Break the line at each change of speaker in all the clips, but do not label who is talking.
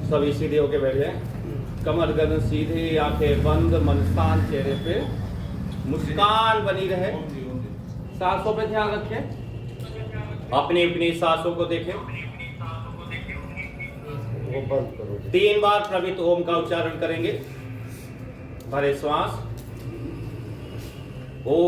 सभी सीधे होके बैठ जाए। कमर गर्दन सीधे, आंखें बंद, मन शांत, चेहरे पे मुस्कान बनी रहे। सांसों पे ध्यान रखें, अपनी अपनी सांसों को देखें। वो बंद करो। 3 बार प्रवित ओम का उच्चारण करेंगे। भरे श्वास। ओ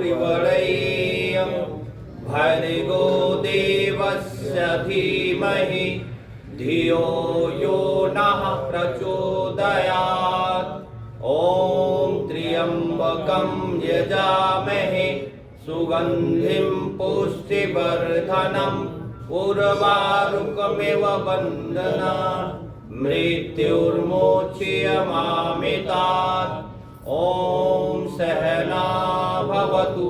सवितुर्वरेण्यं भर्गो देवस्य धीमहि धियो यो नः प्रचोदयात्। ॐ त्र्यम्बकं यजामहे सुगन्धिं पुष्टिवर्धनम् उर्वारुकमिव बन्धनात् मृत्युर्मोक्ष्यमामृतात्। ॐ सहना भवतु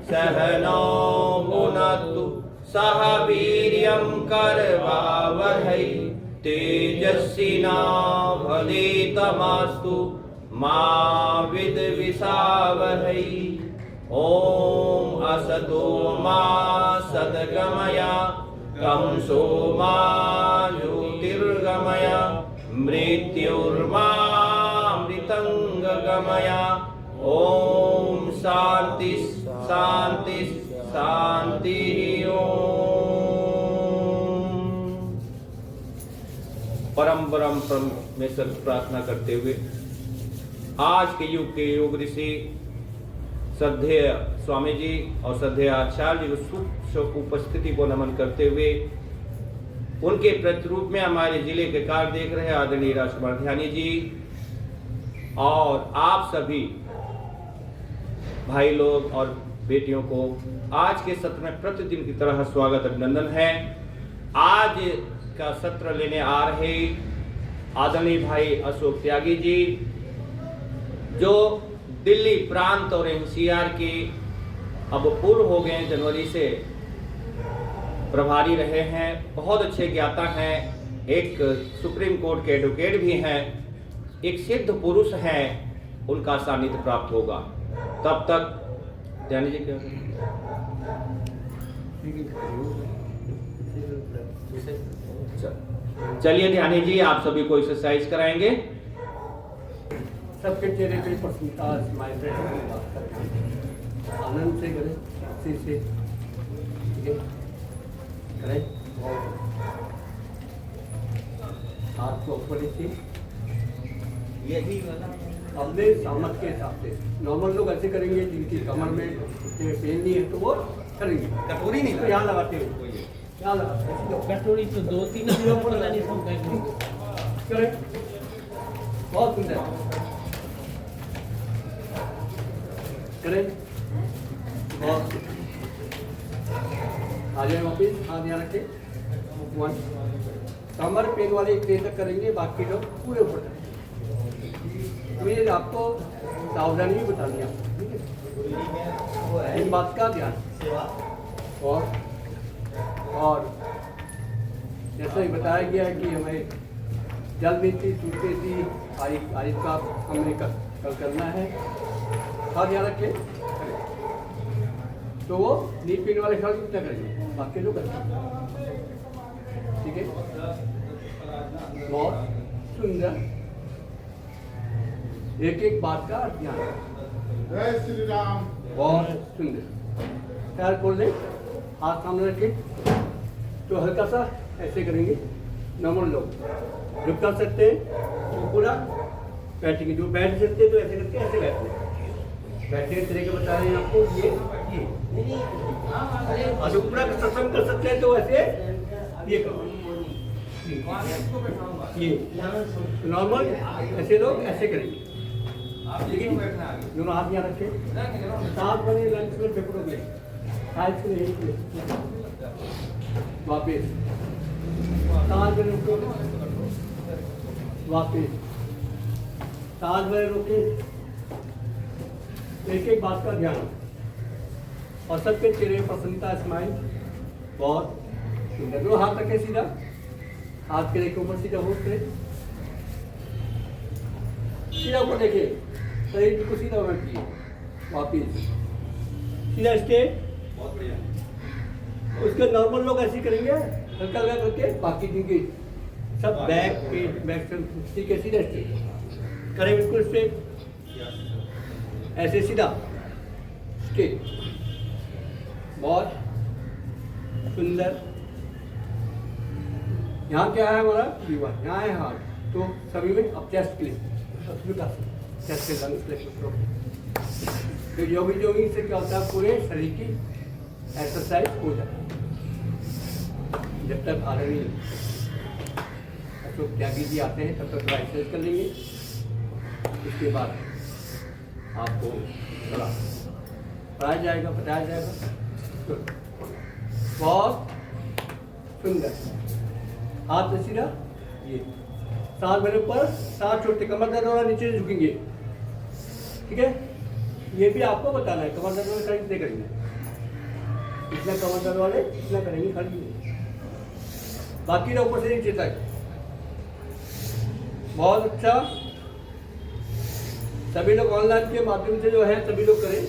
सहनौ भुनक्तु सह वीर्यं करवावहै तेजस्विनावधीतमस्तु मा विद्विषावहै। ॐ असतो मा सद्गमय तमसो मा ज्योतिर्गमय मृत्युर्मामृतङ्गमय। ॐ शान्ति शान्ति शान्ति। परम परमेश्वर प्रार्थना करते हुए आज के युग के योग ऋषि श्रद्धेय स्वामी जी और श्रद्धेय आचार्य जी को शुभ उपस्थिति को नमन करते हुए उनके प्रतिरूप में हमारे जिले के कार्य देख रहे आदरणीय राजकुमार ध्यानी जी और आप सभी भाई लोग और बेटियों को आज के सत्र में प्रतिदिन की तरह स्वागत अभिनंदन है। आज का सत्र लेने आ रहे आदरणीय भाई अशोक त्यागी जी जो दिल्ली प्रांत और एनसीआर के अब पूर्व हो गए जनवरी से प्रभारी रहे हैं, बहुत अच्छे ज्ञाता हैं, एक सुप्रीम कोर्ट के एडवोकेट भी हैं, एक सिद्ध पुरुष हैं, उनका सानिध्य प्राप्त होगा। तब तक ध्यान जी क्या चलिए ध्यानी जी आप सभी को एक्सरसाइज कराएंगे।
सबके चेहरे पे प्रसन्नता स्माइल आनंद से करें, खुशी से करें। हाथ को ऊपर नीचे यही अपने सामर्थ्य के हिसाब से। नॉर्मल लोग ऐसे करेंगे जिनकी कमर में पेन नहीं है तो वो करेंगे, कटोरी नहीं तो यहाँ लगाते हैं, यहाँ लगाते हैं
कटोरी तो 2-3 किलो पड़ना नहीं सब
करें। बहुत सुंदर करें, बहुत आ जाए वापिस, हाथ यहाँ रखें। 1 कमर पेन वाले एक पेन तक करेंगे, बाकी लोग पूरे ऊपर करेंगे। मुझे आपको सावधानी भी बतानी है, ठीक है, इन बात का ध्यान। और जैसा ही बताया गया है कि हमें जल नीति सूचती आरिफ का हमने कल करना है। हाथ ध्यान रखें तो वो नीट पीने वाले खिलाड़ी कितना करेंगे, बाकी लोग करेंगे, ठीक है। बहुत सुंदर, एक एक बात का ध्यान।
जय श्री राम।
बहुत सुंदर। पैर खोल लें, हाथ सामने रखें तो हल्का सा ऐसे करेंगे। नॉर्मल लोग जो कर सकते हैं वो पूरा बैठेंगे। जो बैठ सकते हैं तो ऐसे करके ऐसे बैठना है। बैठने के तरीके बता रहे हैं आपको, ये और जो पूरा सत्संग कर सकते हैं तो ऐसे ये करो, ये नॉर्मल ऐसे लोग ऐसे करेंगे। ठीक है, दोनों हाथ यहाँ रखे, साथ बने लंच में पेपर में आज के लिए वापिस साथ बने रुको, वापिस साथ बने रुके। एक एक बात का ध्यान और सबके चेहरे पर प्रसन्नता, स्माइल बहुत सुंदर। दो हाथ रखे सीधा, हाथ के रेखे ऊपर सीधा होते सीधा ऊपर देखिए, शरीर को सीधा होना चाहिए। वापिस सीधा स्टेट। उसके नॉर्मल लोग ऐसे करेंगे, हल्का हल्का करके, बाकी जिनकी सब बैक पे बैक ठीक है, सीधा स्टेट करें, बिल्कुल स्ट्रेट ऐसे सीधा स्ट्रेट। बहुत सुंदर। यहाँ क्या है हमारा विवाह, यहाँ है हार्ट, तो सभी में अब चेस्ट क्लिक, चेस्ट के लंग्स क्लिक। तो जोगिंग से क्या होता है, पूरे शरीर की एक्सरसाइज हो जाती है। जब तक आदरणीय अशोक त्यागी जी आते हैं तब तक थोड़ा एक्सरसाइज कर लेंगे। उसके बाद आपको थोड़ा पढ़ाया जाएगा, बताया जाएगा। बहुत सुंदर। हाथ में सीधा, ये सांस भरने पर सांस छोड़ते, कमर दर्द वाला नीचे झुकेंगे। ठीक है, ये भी आपको बताना है। कमर दर्द वाले खड़े कितने करेंगे, इतना कमर दर्द वाले इतना करेंगे खड़े, बाकी ना ऊपर से नीचे तक। बहुत अच्छा। सभी लोग ऑनलाइन के माध्यम से जो है सभी लोग करें।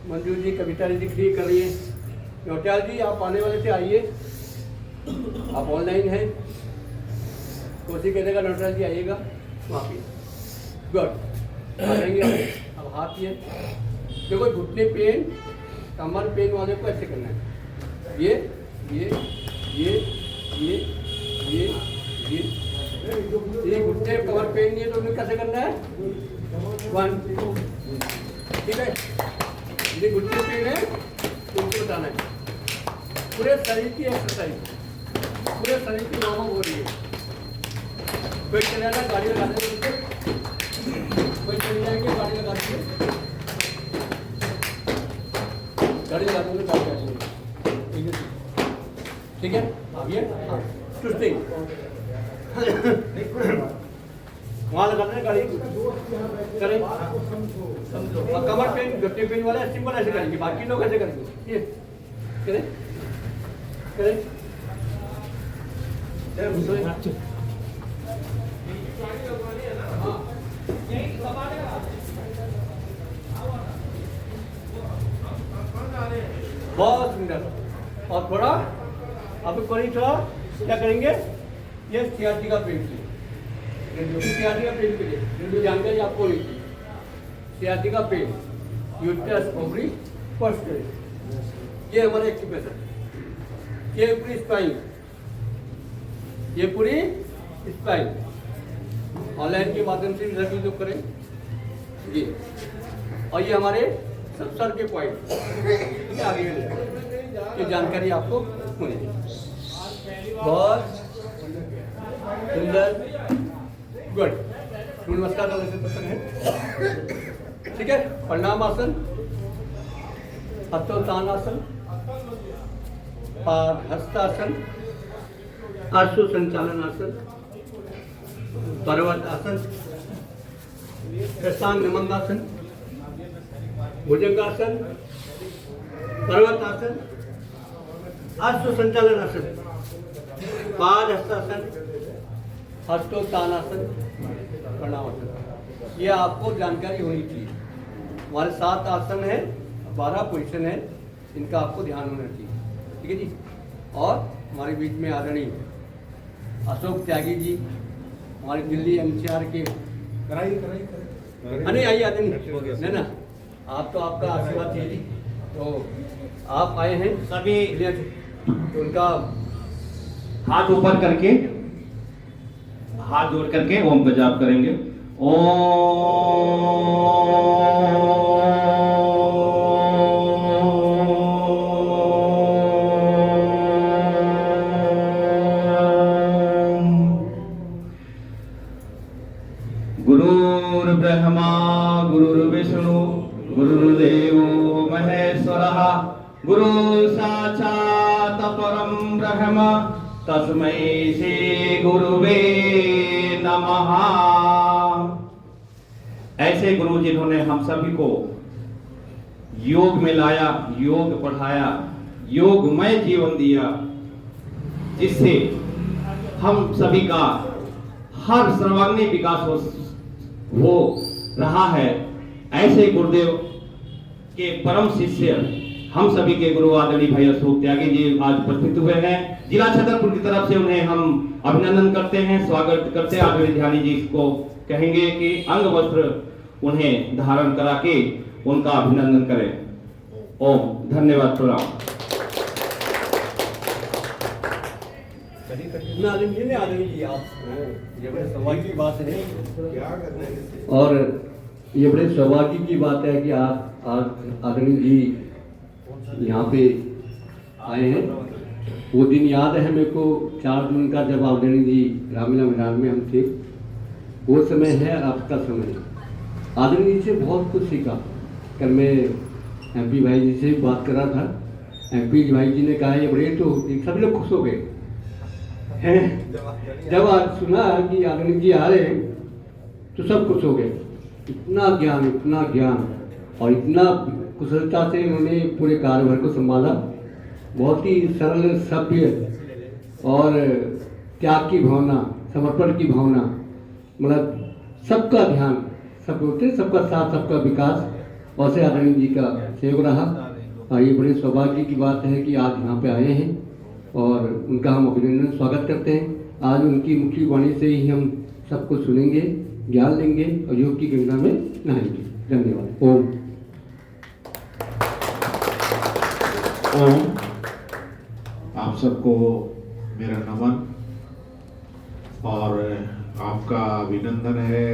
मंजू जी, कविता जी दिख रही कर रही है। नौटियाल जी आप आने वाले थे, आइए, आप ऑनलाइन हैं। कोशिश करेगा नौटियाल जी आइएगा वापिस। गुड, आएंगे। अब हाथ ये देखो, घुटने पेन, कमर पेन वाले को ऐसे करना है। ये ये ये ये ये ये घुटने कमर पेन नहीं है तो उन्हें कैसे करना है, 1 ठीक है। ये घुटने पेन है तो उनको बताना है। पूरे शरीर की एक्सरसाइज, पूरे शरीर की वार्म हो रही है। कोई चले जाएगा गाड़ी लगा देंगे, कोई चले जाएंगे गाड़ी लगा देंगे, गाड़ी लगा देंगे, गाड़ी लगा देंगे। ठीक है, आइए ट्विस्टिंग वहाँ लगाते हैं गाड़ी करें। और कमर पेन, घुटने पेन वाले सिंपल ऐसे करेंगे, बाकी लोग ऐसे करेंगे। ये करें करें बहुत सुंदर। और थोड़ा अब थोड़ा क्या करेंगे, ये सियाची का पेन से सियाची का पेन के लिए जो जानकारी आपको ली थी। सियाची का पेन, यूट्रस ओवरी फर्स्ट, ये हमारे एक्टिवेशन। ये पूरी स्पाइन, ये पूरी स्पाइन ऑनलाइन के माध्यम से सभी लोग करें ये। और ये हमारे सर के पॉइंट आगे ये जानकारी आपको मिलेगी। बहुत सुंदर, गुड। नमस्कार है, ठीक है। प्रणाम आसन, हस्तोत्थान आसन, हस्तासन, आशु संचालन आसन, पर्वत आसन, प्रशांत नमंगासन, भुजंगासन, पर्वत आसन, आशु संचालन आसन, पाद हस्तासन, हस्तोत्थानासन, प्रणामासन। ये आपको जानकारी होनी चाहिए। हमारे 7 आसन है, 12 पोजीशन है, इनका आपको ध्यान होना चाहिए। ठीक है जी। और हमारे बीच में आदरणीय अशोक त्यागी जी, हमारे दिल्ली एनसीआर के नहीं आइए आदरणीय ना, आप तो आपका आशीर्वाद चाहिए जी। तो आप आए हैं
सभी,
तो उनका
हाथ ऊपर करके, हाथ जोड़ करके ओम का जाप करेंगे। गुरुर्ब्रह्मा गुरुर्विष्णु गुरुर्देवो महेश्वरः गुरु साक्षात् परम ब्रह्म तस्मै श्री गुरुवे नमः। ऐसे गुरु जिन्होंने हम सभी को योग में लाया, योग पढ़ाया, योगमय जीवन दिया, जिससे हम सभी का हर सर्वांगीण विकास हो रहा है। ऐसे गुरुदेव के परम शिष्य हम सभी के गुरु आदरणीय भाई अशोक त्यागी जी आज उपस्थित हुए हैं। जिला छतरपुर की तरफ से उन्हें हम अभिनंदन करते हैं, स्वागत करते हैं। आदरणीय ध्यानी जी को कहेंगे कि अंग वस्त्र उन्हें धारण करा के उनका अभिनंदन करें। ओम धन्यवाद, प्रणाम।
आदमी जी आप ये बड़े सौभाग्य की बात है और ये बड़े सौभाग्य की बात है कि आज आदरणीय जी यहाँ पे आए हैं। वो दिन याद है मेरे को 4 जून का, जब आदरणीय जी रामलीला मैदान में हम थे। वो समय है, आपका समय है। आदरणीय जी से बहुत कुछ सीखा। कल मैं MP भाई जी से बात कर रहा था। MP भाई जी ने कहा ये बड़े, तो सभी लोग खुश हो गए हैं। जब आज सुना कि आदरणीय जी आ रहे हैं तो सब खुश हो गए। इतना ज्ञान और इतना कुशलता से उन्होंने पूरे कार्यभार को संभाला। बहुत ही सरल, सभ्य और त्याग की भावना, समर्पण की भावना, मतलब सबका ध्यान, सब होते, सबका साथ, सबका विकास। और से आदरणीय जी का सहयोग रहा। ये बड़े सौभाग्य की बात है कि आज यहाँ पे आए हैं और उनका हम अभिनंदन स्वागत करते हैं। आज उनकी मुख्य वाणी से ही हम सबको सुनेंगे, ज्ञान लेंगे और योग की गंगा में नहाएंगे। धन्यवाद। ओम।
ओम। आप सबको मेरा नमन और आपका अभिनंदन है,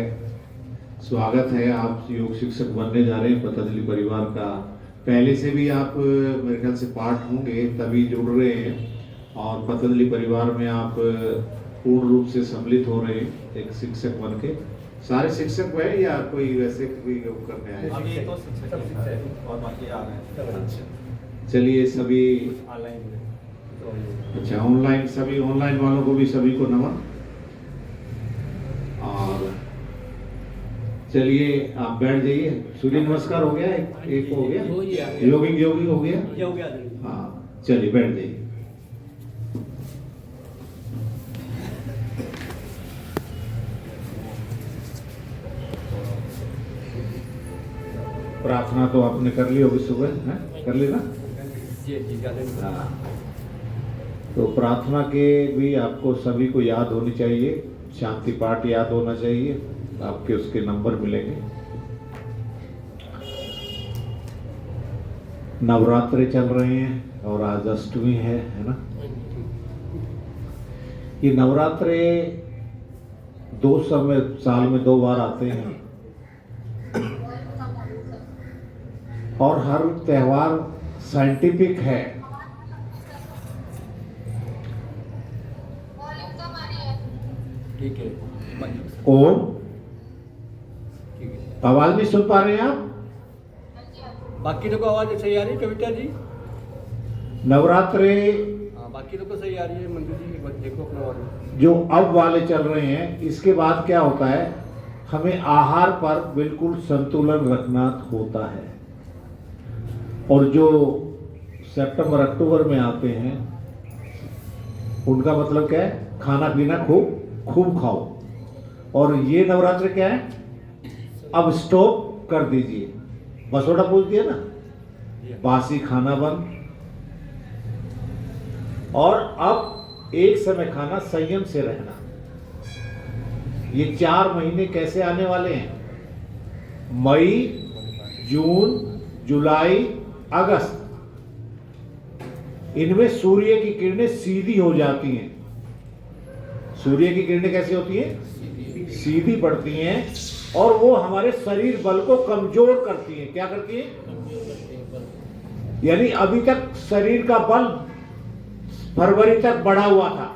स्वागत है। आप योग शिक्षक बनने जा रहे हैं पतंजलि परिवार का। पहले से भी आप मेरे ख्याल से पार्ट होंगे, तभी जुड़ रहे हैं और पतंजलि परिवार में आप पूर्ण रूप से सम्मिलित हो रहे हैं एक शिक्षक बन के। सारे शिक्षक हुए या कोई वैसे कोई योग करने आए?
अभी तो शिक्षक हैं और बाकी आ रहे हैं।
चलिए सभी
ऑनलाइन।
अच्छा, ऑनलाइन, सभी ऑनलाइन वालों को भी सभी को नमन। और चलिए आप बैठ जाइए। सूर्य नमस्कार हो गया, एक हो गया, योगी हो गया। हाँ, चलिए बैठ जाइए। प्रार्थना तो आपने कर ली होगी सुबह, है? कर ली ना? हाँ। तो प्रार्थना के भी आपको सभी को याद होनी चाहिए। शांति पाठ याद होना चाहिए, आपके उसके नंबर मिलेंगे। नवरात्रे चल रहे हैं और आज अष्टमी है ना? ये नवरात्रे 2 समय साल में 2 बार आते हैं और हर त्योहार साइंटिफिक है।
ठीक है।
ओम। आवाज नहीं सुन पा रहे हैं आप?
बाकी लोग को आवाज सही आ रही है कविता जी?
नवरात्रे
हाँ, बाकी लोग को सही आ रही है। मंजू जी एक बार देखो अपना आवाज।
जो अब वाले चल रहे हैं, इसके बाद क्या होता है, हमें आहार पर बिल्कुल संतुलन रखना होता है। और जो सितंबर अक्टूबर में आते हैं उनका मतलब क्या है, खाना पीना खूब खाओ। और ये नवरात्र क्या है, अब स्टॉप कर दीजिए। बसोड़ा पूछ दिया ना, बासी खाना बंद। और अब एक समय खाना, संयम से रहना। ये 4 महीने कैसे आने वाले हैं, मई, जून, जुलाई, अगस्त, इनमें सूर्य की किरणें सीधी हो जाती हैं। सूर्य की किरणें कैसी होती हैं? सीधी पड़ती हैं और वो हमारे शरीर बल को कमजोर करती हैं। क्या करती हैं? यानी अभी तक शरीर का बल फरवरी तक बढ़ा हुआ था,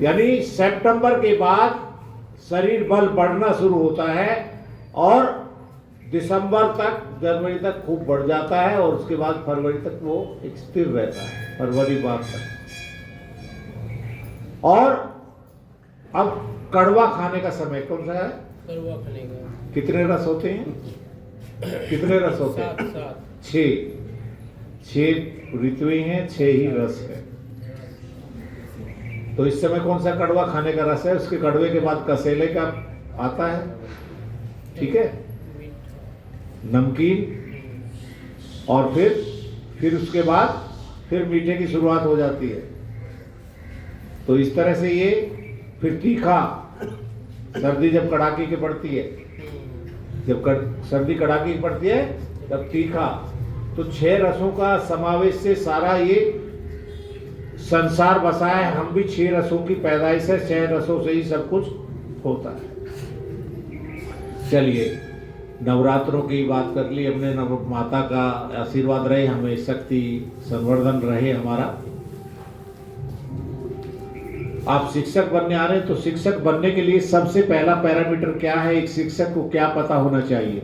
यानी सितंबर के बाद शरीर बल बढ़ना शुरू होता है और दिसंबर तक, जनवरी तक खूब बढ़ जाता है और उसके बाद फरवरी तक वो एक स्थिर रहता है, फरवरी बाद तक। और अब कड़वा खाने का समय कौन सा है?
कड़वा खाने का।
कितने रस होते हैं? कितने रस होते हैं? 6 ऋतुएं हैं, 6 ही रस है। तो इस समय कौन सा कड़वा खाने का रस है? उसके कड़वे के बाद कसेले का आता है, ठीक है, नमकीन, और फिर उसके बाद फिर मीठे की शुरुआत हो जाती है। तो इस तरह से ये फिर तीखा, सर्दी जब कड़ाके की पड़ती है, जब सर्दी कड़ाके की पड़ती है तब तीखा। तो 6 रसों का समावेश से सारा ये संसार बसा है। हम भी 6 रसों की पैदाइश है, 6 रसों से ही सब कुछ होता है। चलिए, नवरात्रों की बात कर ली हमने। नव माता का आशीर्वाद रहे, हमें शक्ति संवर्धन रहे हमारा। आप शिक्षक बनने आ रहे हैं, तो शिक्षक बनने के लिए सबसे पहला पैरामीटर क्या है? एक शिक्षक को क्या पता होना चाहिए?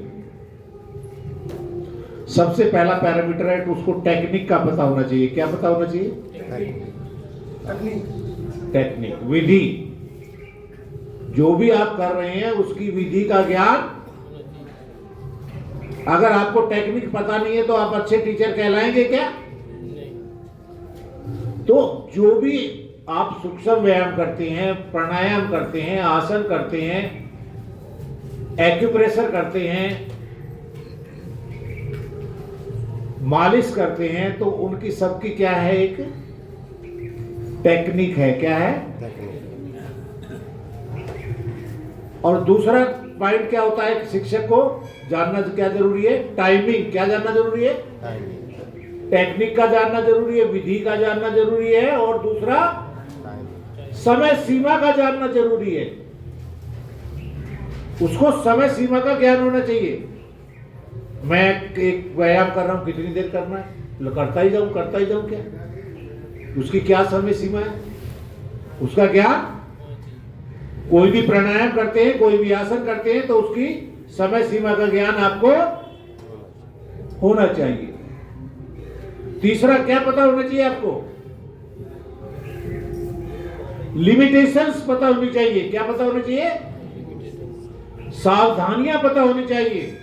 सबसे पहला पैरामीटर है तो उसको टेक्निक का पता होना चाहिए। क्या पता होना चाहिए? टेक्निक, विधि। जो भी आप कर रहे हैं उसकी विधि का ज्ञान। अगर आपको टेक्निक पता नहीं है तो आप अच्छे टीचर कहलाएंगे क्या? तो जो भी आप सूक्ष्म व्यायाम करते हैं, प्राणायाम करते हैं, आसन करते हैं, एक्यूप्रेशर करते हैं, मालिश करते हैं, तो उनकी सबकी क्या है? एक टेक्निक है। क्या है? और दूसरा पॉइंट क्या होता है? शिक्षक को जानना क्या जरूरी है? टाइमिंग। क्या जानना जरूरी है? टेक्निक का जानना जरूरी है, विधि का जानना जरूरी है, और दूसरा समय सीमा का जानना जरूरी है। उसको समय सीमा का ज्ञान होना चाहिए। मैं एक व्यायाम कर रहा हूं, कितनी देर करना है? करता ही जाऊं क्या? उसकी क्या समय सीमा है? उसका ज्ञान। कोई भी प्राणायाम करते हैं, कोई भी आसन करते हैं, तो उसकी समय सीमा का ज्ञान आपको होना चाहिए। तीसरा क्या पता होना चाहिए आपको? लिमिटेशंस पता होनी चाहिए। क्या पता होना चाहिए? सावधानियां पता होनी चाहिए।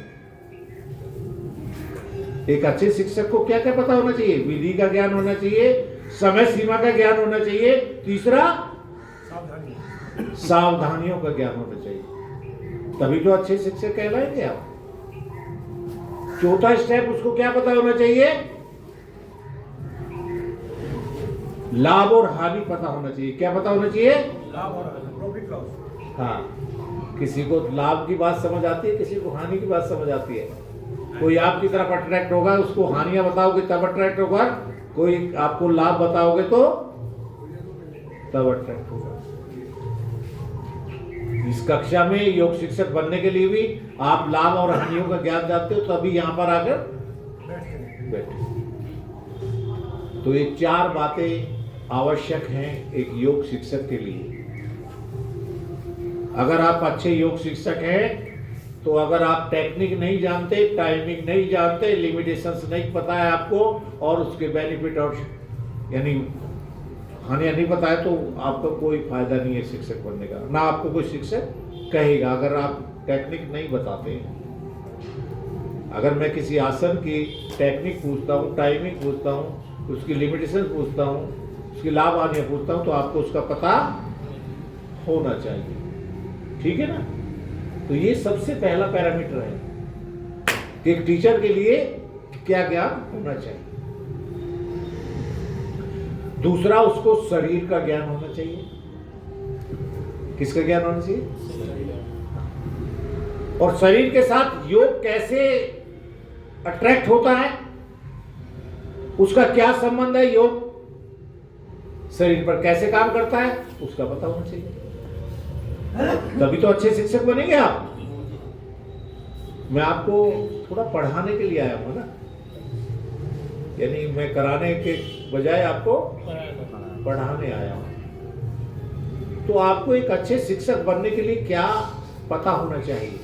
एक अच्छे शिक्षक को क्या क्या पता होना चाहिए? विधि का ज्ञान होना चाहिए, समय सीमा का ज्ञान होना चाहिए, तीसरा सावधानियों का ज्ञान होना चाहिए। तभी तो अच्छे शिक्षक कहलाएंगे आप। चौथा स्टेप, उसको क्या पता होना चाहिए? लाभ और हानि पता होना चाहिए। क्या पता होना चाहिए?
लाभ और प्रॉफिट लॉस।
हाँ, किसी को लाभ की बात समझ आती है, किसी को हानि की बात समझ आती है। कोई आपकी तरफ अट्रैक्ट होगा, उसको हानियां बताओगे तब अट्रैक्ट होगा, कोई आपको लाभ बताओगे तो तब अट्रैक्ट होगा। इस कक्षा में योग शिक्षक बनने के लिए भी आप लाभ और हानियों का ज्ञान जानते हो, तभी यहां पर आकर बैठे। तो ये 4 बातें आवश्यक हैं एक योग शिक्षक के लिए। अगर आप अच्छे योग शिक्षक हैं, तो अगर आप टेक्निक नहीं जानते, टाइमिंग नहीं जानते, लिमिटेशंस नहीं पता है आपको, और उसके बेनिफिट और यानी हानियां नहीं पता है, तो आपका कोई फायदा नहीं है शिक्षक बनने का। ना आपको कोई शिक्षक कहेगा अगर आप टेक्निक नहीं बताते हैं। अगर मैं किसी आसन की टेक्निक पूछता हूँ, टाइमिंग पूछता हूँ, उसकी लिमिटेशन पूछता हूँ, उसकी लाभ हानियां पूछता हूँ, तो आपको उसका पता होना चाहिए। ठीक है ना? तो ये सबसे पहला पैरामीटर है कि एक टीचर के लिए क्या ज्ञान होना चाहिए। दूसरा, उसको शरीर का ज्ञान होना चाहिए। किसका ज्ञान होना चाहिए? और शरीर के साथ योग कैसे अट्रैक्ट होता है, उसका क्या संबंध है, योग शरीर पर कैसे काम करता है, उसका पता होना चाहिए। तभी तो अच्छे शिक्षक बनेंगे आप। मैं आपको थोड़ा पढ़ाने के लिए आया हूँ ना, यानी मैं कराने के बजाय आपको पढ़ाने आया हूँ। तो आपको एक अच्छे शिक्षक बनने के लिए क्या पता होना चाहिए?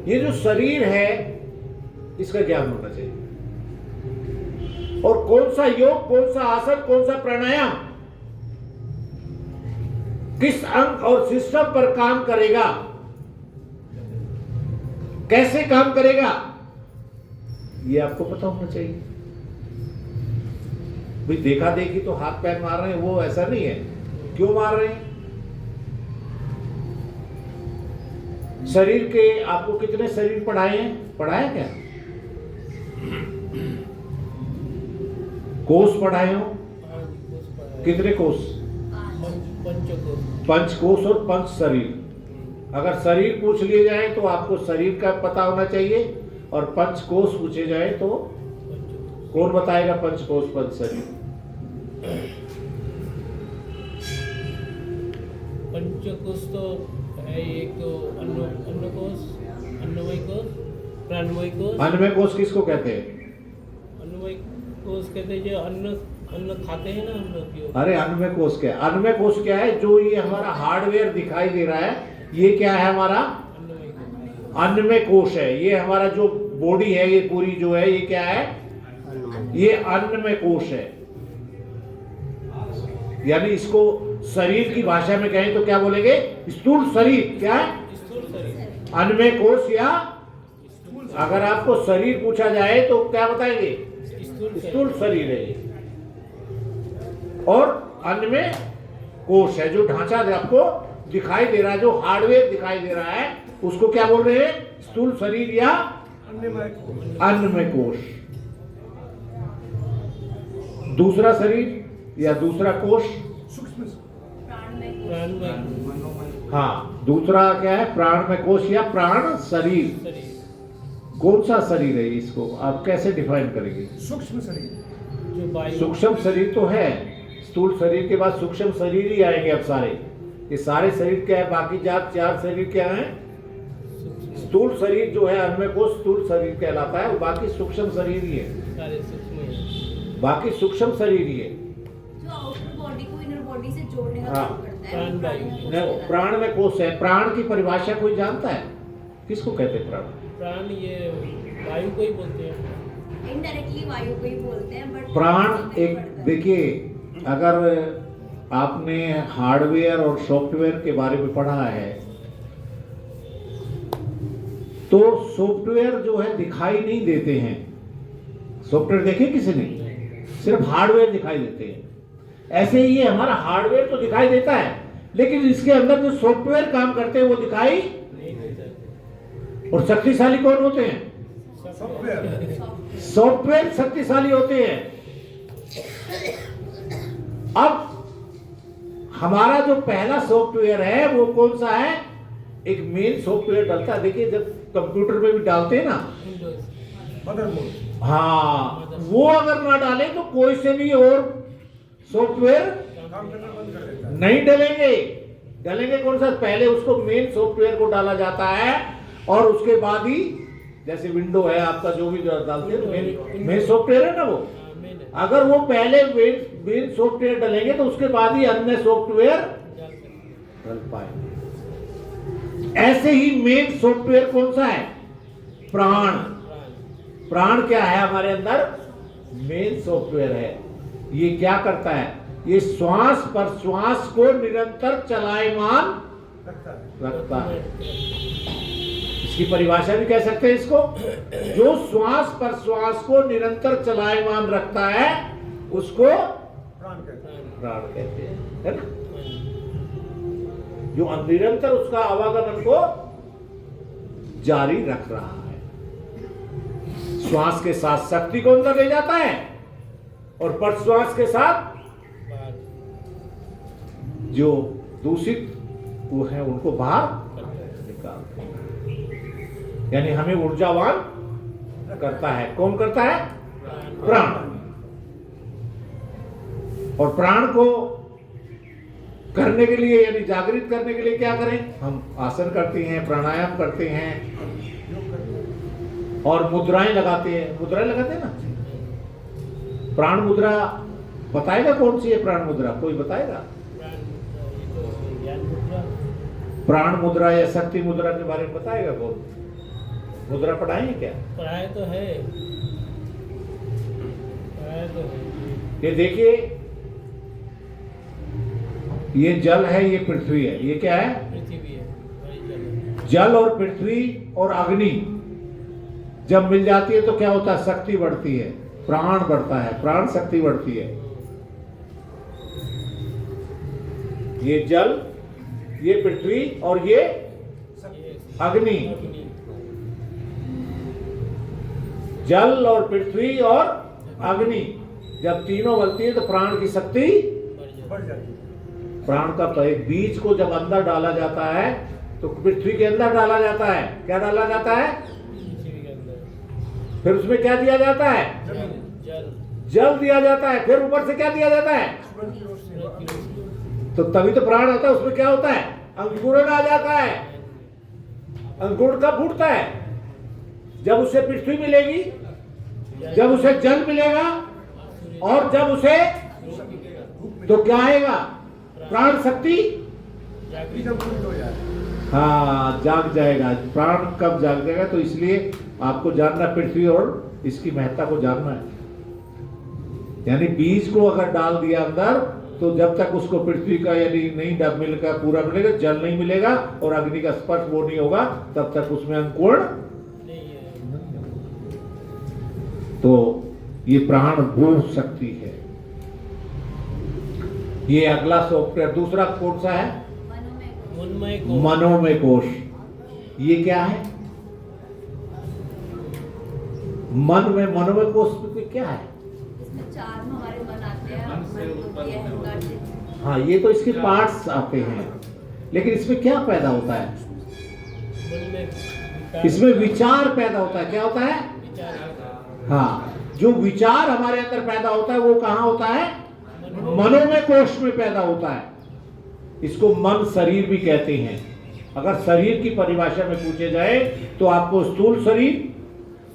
ये जो शरीर है इसका ज्ञान होना चाहिए, और कौन सा योग, कौन सा आसन, कौन सा प्राणायाम किस अंग और सिस्टम पर काम करेगा, कैसे काम करेगा, ये आपको पता होना चाहिए। भाई देखा देखी तो हाथ पैर मार रहे हैं, वो ऐसा नहीं है। क्यों मार रहे हैं? शरीर के आपको कितने शरीर पढ़ाए हैं? पढ़ाया क्या? कोष पढ़ाए हो? कितने कोष? पंच कोष और पंच शरीर। अगर शरीर पूछ लिए जाए तो आपको शरीर का पता होना चाहिए, और पंच कोष पूछे जाए तो कौन बताएगा पंच कोष पंच शरीर?
पंचकोश तो है, एक तो अन्नकोश, अन्नमय कोश, प्राणमय कोश।
अन्नमय कोष किसको कहते हैं?
अन्नमय कोश कहते हैं जो अन्न खाते हैं ना हम लोग।
अरे अन्नमय कोष क्या है? अन्नमय कोष क्या है? जो ये हमारा हार्डवेयर दिखाई दे रहा है, ये क्या है? हमारा अन्नमय कोष है। ये हमारा जो बॉडी है, ये पूरी जो है, ये क्या है? ये अन्नमय कोष है। यानी इसको शरीर की भाषा में कहें तो क्या बोलेंगे? स्थूल शरीर। क्या है? अन्नमय कोष, या अगर आपको शरीर पूछा जाए तो क्या बताएंगे? स्थूल शरीर है ये। और अन्नमय कोष है जो ढांचा आपको दिखाई दे रहा है, जो हार्डवेयर दिखाई दे रहा है, उसको क्या बोल रहे हैं? स्थूल शरीर या अन्नमय कोष। दूसरा शरीर या दूसरा कोष? हाँ, दूसरा क्या है? प्राणमय कोष या प्राण शरीर। कौन सा शरीर है? इसको आप कैसे डिफाइन करेंगे?
सूक्ष्म शरीर।
सूक्ष्म शरीर तो है, स्थूल शरीर के बाद सूक्ष्म शरीर ही आएंगे। अब सारे ये सारे शरीर क्या है? बाकी चार शरीर क्या है? स्थूल शरीर जो है अन्नमय कोष स्थूल शरीर कहलाता है, और बाकी सूक्ष्म शरीर ही है। बाकी सूक्ष्म शरीर ही है
जो आउटर बॉडी को इनर बॉडी से जोड़ने का
हाँ।
काम करता है।
प्राणमय कोष है। प्राण की परिभाषा कोई जानता है? किसको कहते हैं प्राण?
प्राण ये वायु को ही बोलते हैं।
इनडायरेक्टली वायु को ही बोलते हैं, बट
प्राण एक, देखिए, अगर आपने हार्डवेयर और सॉफ्टवेयर के बारे में पढ़ा है तो सॉफ्टवेयर जो है दिखाई नहीं देते हैं। सॉफ्टवेयर देखे किसी ने? सिर्फ हार्डवेयर दिखाई देते हैं। ऐसे ही ये हमारा हार्डवेयर तो दिखाई देता है, लेकिन इसके अंदर जो सॉफ्टवेयर काम करते हैं वो दिखाई
नहीं देता।
और शक्तिशाली कौन होते हैं? सॉफ्टवेयर शक्तिशाली होते हैं। अब हमारा जो पहला सॉफ्टवेयर है वो कौन सा है? एक मेन सॉफ्टवेयर डलता है। देखिए जब कंप्यूटर में भी डालते हैं ना, हाँ, वो अगर ना डाले तो कोई से भी और सॉफ्टवेयर नहीं डलेंगे। डलेंगे कौन सा? पहले उसको मेन सॉफ्टवेयर को डाला जाता है, और उसके बाद ही, जैसे विंडो है आपका, जो भी डालते हैं मेन सॉफ्टवेयर है ना, वो अगर वो पहले मेन सॉफ्टवेयर डलेंगे तो उसके बाद ही अन्य सॉफ्टवेयर डल पाएंगे। ऐसे ही मेन सॉफ्टवेयर कौन सा है? प्राण। प्राण क्या है? हमारे अंदर मेन सॉफ्टवेयर है। ये क्या करता है? ये श्वास पर श्वास को निरंतर चलायमान रखता है। इसकी परिभाषा भी कह सकते हैं इसको, जो श्वास पर श्वास को निरंतर चलायमान रखता है उसको प्राण कहते हैं, है ना? जो निरंतर उसका आवागमन को जारी रख रहा है। श्वास के साथ शक्ति को अंदर ले जाता है, और प्रश्वास के साथ जो दूषित वो है उनको बाहर निकालते हैं। यानी हमें ऊर्जावान करता है। कौन करता है? प्राण। और प्राण को करने के लिए यानी जागृत करने के लिए क्या करें? हम आसन करते हैं, प्राणायाम करते हैं और मुद्राएं लगाते हैं। मुद्राएं लगाते हैं ना। प्राण मुद्रा बताएगा कौन सी है प्राण मुद्रा? कोई बताएगा? प्राण मुद्रा या शक्ति मुद्रा के बारे में बताएगा कौन? मुद्रा पढ़ाएं क्या?
पढ़ाए तो है, पढ़ाए तो है।
ये देखिए, ये जल है, ये पृथ्वी है। ये क्या है?
पृथ्वी है, बड़ी जगह है।
जल और पृथ्वी और अग्नि जब मिल जाती है तो क्या होता है? शक्ति बढ़ती है, प्राण बढ़ता है, प्राण शक्ति बढ़ती है। ये जल, ये पृथ्वी और ये अग्नि। जल और पृथ्वी और अग्नि जब तीनों बनती है तो प्राण की शक्ति
बढ़ जाती है।
प्राण का एक बीज को जब अंदर डाला जाता है तो पृथ्वी के अंदर डाला जाता है। क्या डाला जाता है?
पृथ्वी के अंदर
फिर उसमें क्या दिया जाता है?
जल,
जल दिया जाता है। फिर ऊपर से क्या दिया जाता है? तो तभी तो प्राण होता है। उसमें क्या होता है? अंकुरण आ जाता है। अंकुरण कब फूटता है? जब उसे पृथ्वी मिलेगी, जब उसे जल मिलेगा और जब उसे तो क्या आएगा? प्राण शक्ति हाँ जाग जाएगा। प्राण कब जाग जाएगा? तो इसलिए आपको जानना पृथ्वी और इसकी महत्ता को जानना है। यानी बीज को अगर डाल दिया अंदर तो जब तक उसको पृथ्वी का यानी नहीं डब मिलेगा, पूरा मिलेगा, जल नहीं मिलेगा और अग्नि का स्पर्श वो नहीं होगा, तब तक उसमें अंकुरण
नहीं है।
तो ये प्राण भूत शक्ति है। ये अगला सॉफ्टवेयर दूसरा कौन सा है?
मनोमय को
मनोमय कोश। ये क्या है? मन में मनोमय कोश में क्या है?
इसमें चार हमारे मन आते हैं, मन, बुद्धि, अहंकार से।
हाँ, ये तो इसके पार्ट्स आते हैं, लेकिन इसमें क्या पैदा होता है?
मन में विकार,
इसमें विचार पैदा होता है। क्या होता है?
विचार
हाँ, जो विचार हमारे अंदर पैदा होता है वो कहाँ होता है? मनोमय कोश में पैदा होता है। इसको मन शरीर भी कहते हैं। अगर शरीर की परिभाषा में पूछे जाए तो आपको स्थूल शरीर,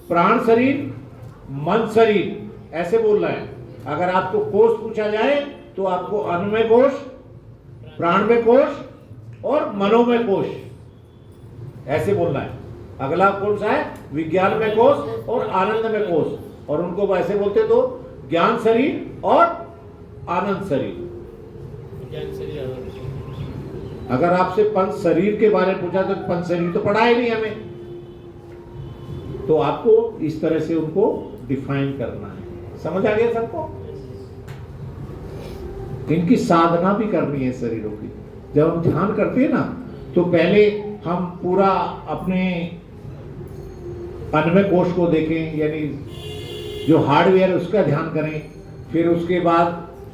प्राण शरीर, मन शरीर ऐसे बोलना है। अगर आपको कोश पूछा जाए तो आपको अन्नमय कोश, प्राणमय कोश और मनोमय कोश ऐसे बोलना है। अगला कौन सा है? विज्ञानमय कोश और आनंदमय कोश। और उनको ऐसे बोलते तो ज्ञान शरीर और आनंद शरीर।
ज्ञान शरीर आनंद।
अगर आपसे पंच शरीर के बारे में पूछा तो पंच शरीर तो पढ़ा ही नहीं हमें, तो आपको इस तरह से उनको डिफाइन करना है। समझ आ गया सबको? इनकी साधना भी करनी है शरीरों की। जब हम ध्यान करते हैं ना तो पहले हम पूरा अपने अन्नमय कोश को देखें, यानी जो हार्डवेयर उसका ध्यान करें। फिर उसके बाद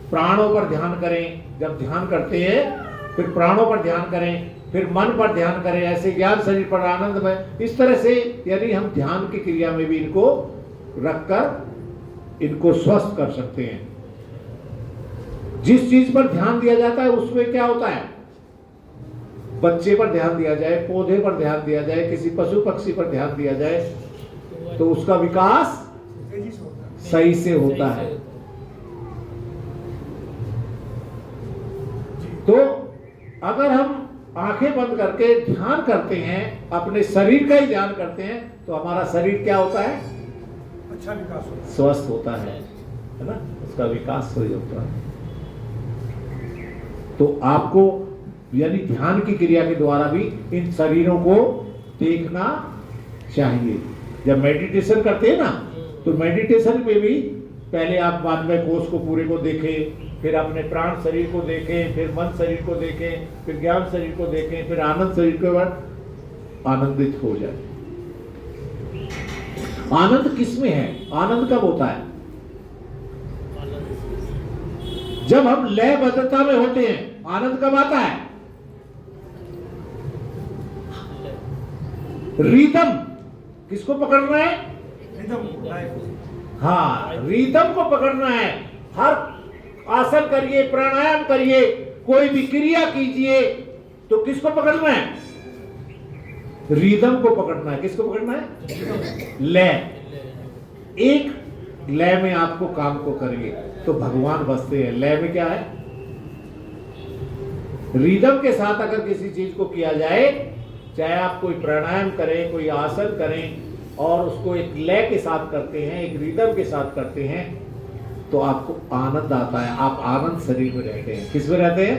प्राणों पर ध्यान करें। जब ध्यान करते हैं फिर प्राणों पर ध्यान करें, फिर मन पर ध्यान करें, ऐसे ज्ञान शरीर पर आनंदमय। इस तरह से यानी हम ध्यान की क्रिया में भी इनको रखकर इनको स्वस्थ कर सकते हैं। जिस चीज पर ध्यान दिया जाता है उसमें क्या होता है? बच्चे पर ध्यान दिया जाए, पौधे पर ध्यान दिया जाए, किसी पशु पक्षी पर ध्यान दिया जाए तो उसका विकास सही से होता है। तो अगर हम आंखें बंद करके ध्यान करते हैं, अपने शरीर का ही ध्यान करते हैं, तो हमारा शरीर क्या होता है?
अच्छा विकास होता है,
स्वस्थ होता है ना? उसका विकास हो जाता है। तो आपको यानी ध्यान की क्रिया के द्वारा भी इन शरीरों को देखना चाहिए। जब मेडिटेशन करते हैं ना तो मेडिटेशन में भी पहले आप मनोमय कोश को पूरे को देखें, फिर अपने प्राण शरीर को देखें, फिर मन शरीर को देखें, फिर ज्ञान शरीर को देखें, फिर आनंद शरीर के बाद आनंदित हो जाए। आनंद किसमें है? आनंद कब होता है? जब हम लयबद्धता में होते हैं। आनंद कब आता है? रिदम किसको पकड़ना है? हाँ, रिदम को पकड़ना है। हर आसन करिए, प्राणायाम करिए, कोई भी क्रिया कीजिए तो किसको पकड़ना है? रिदम को पकड़ना है। किसको पकड़ना है? लय। एक लय में आपको काम को करिए तो भगवान बसते हैं। लय में क्या है? रिदम के साथ अगर किसी चीज को किया जाए, चाहे आप कोई प्राणायाम करें, कोई आसन करें, और उसको एक लय के साथ करते हैं, एक रिदम के साथ करते हैं, तो आपको आनंद आता है। आप आनंद शरीर में रहते हैं। किस में रहते हैं?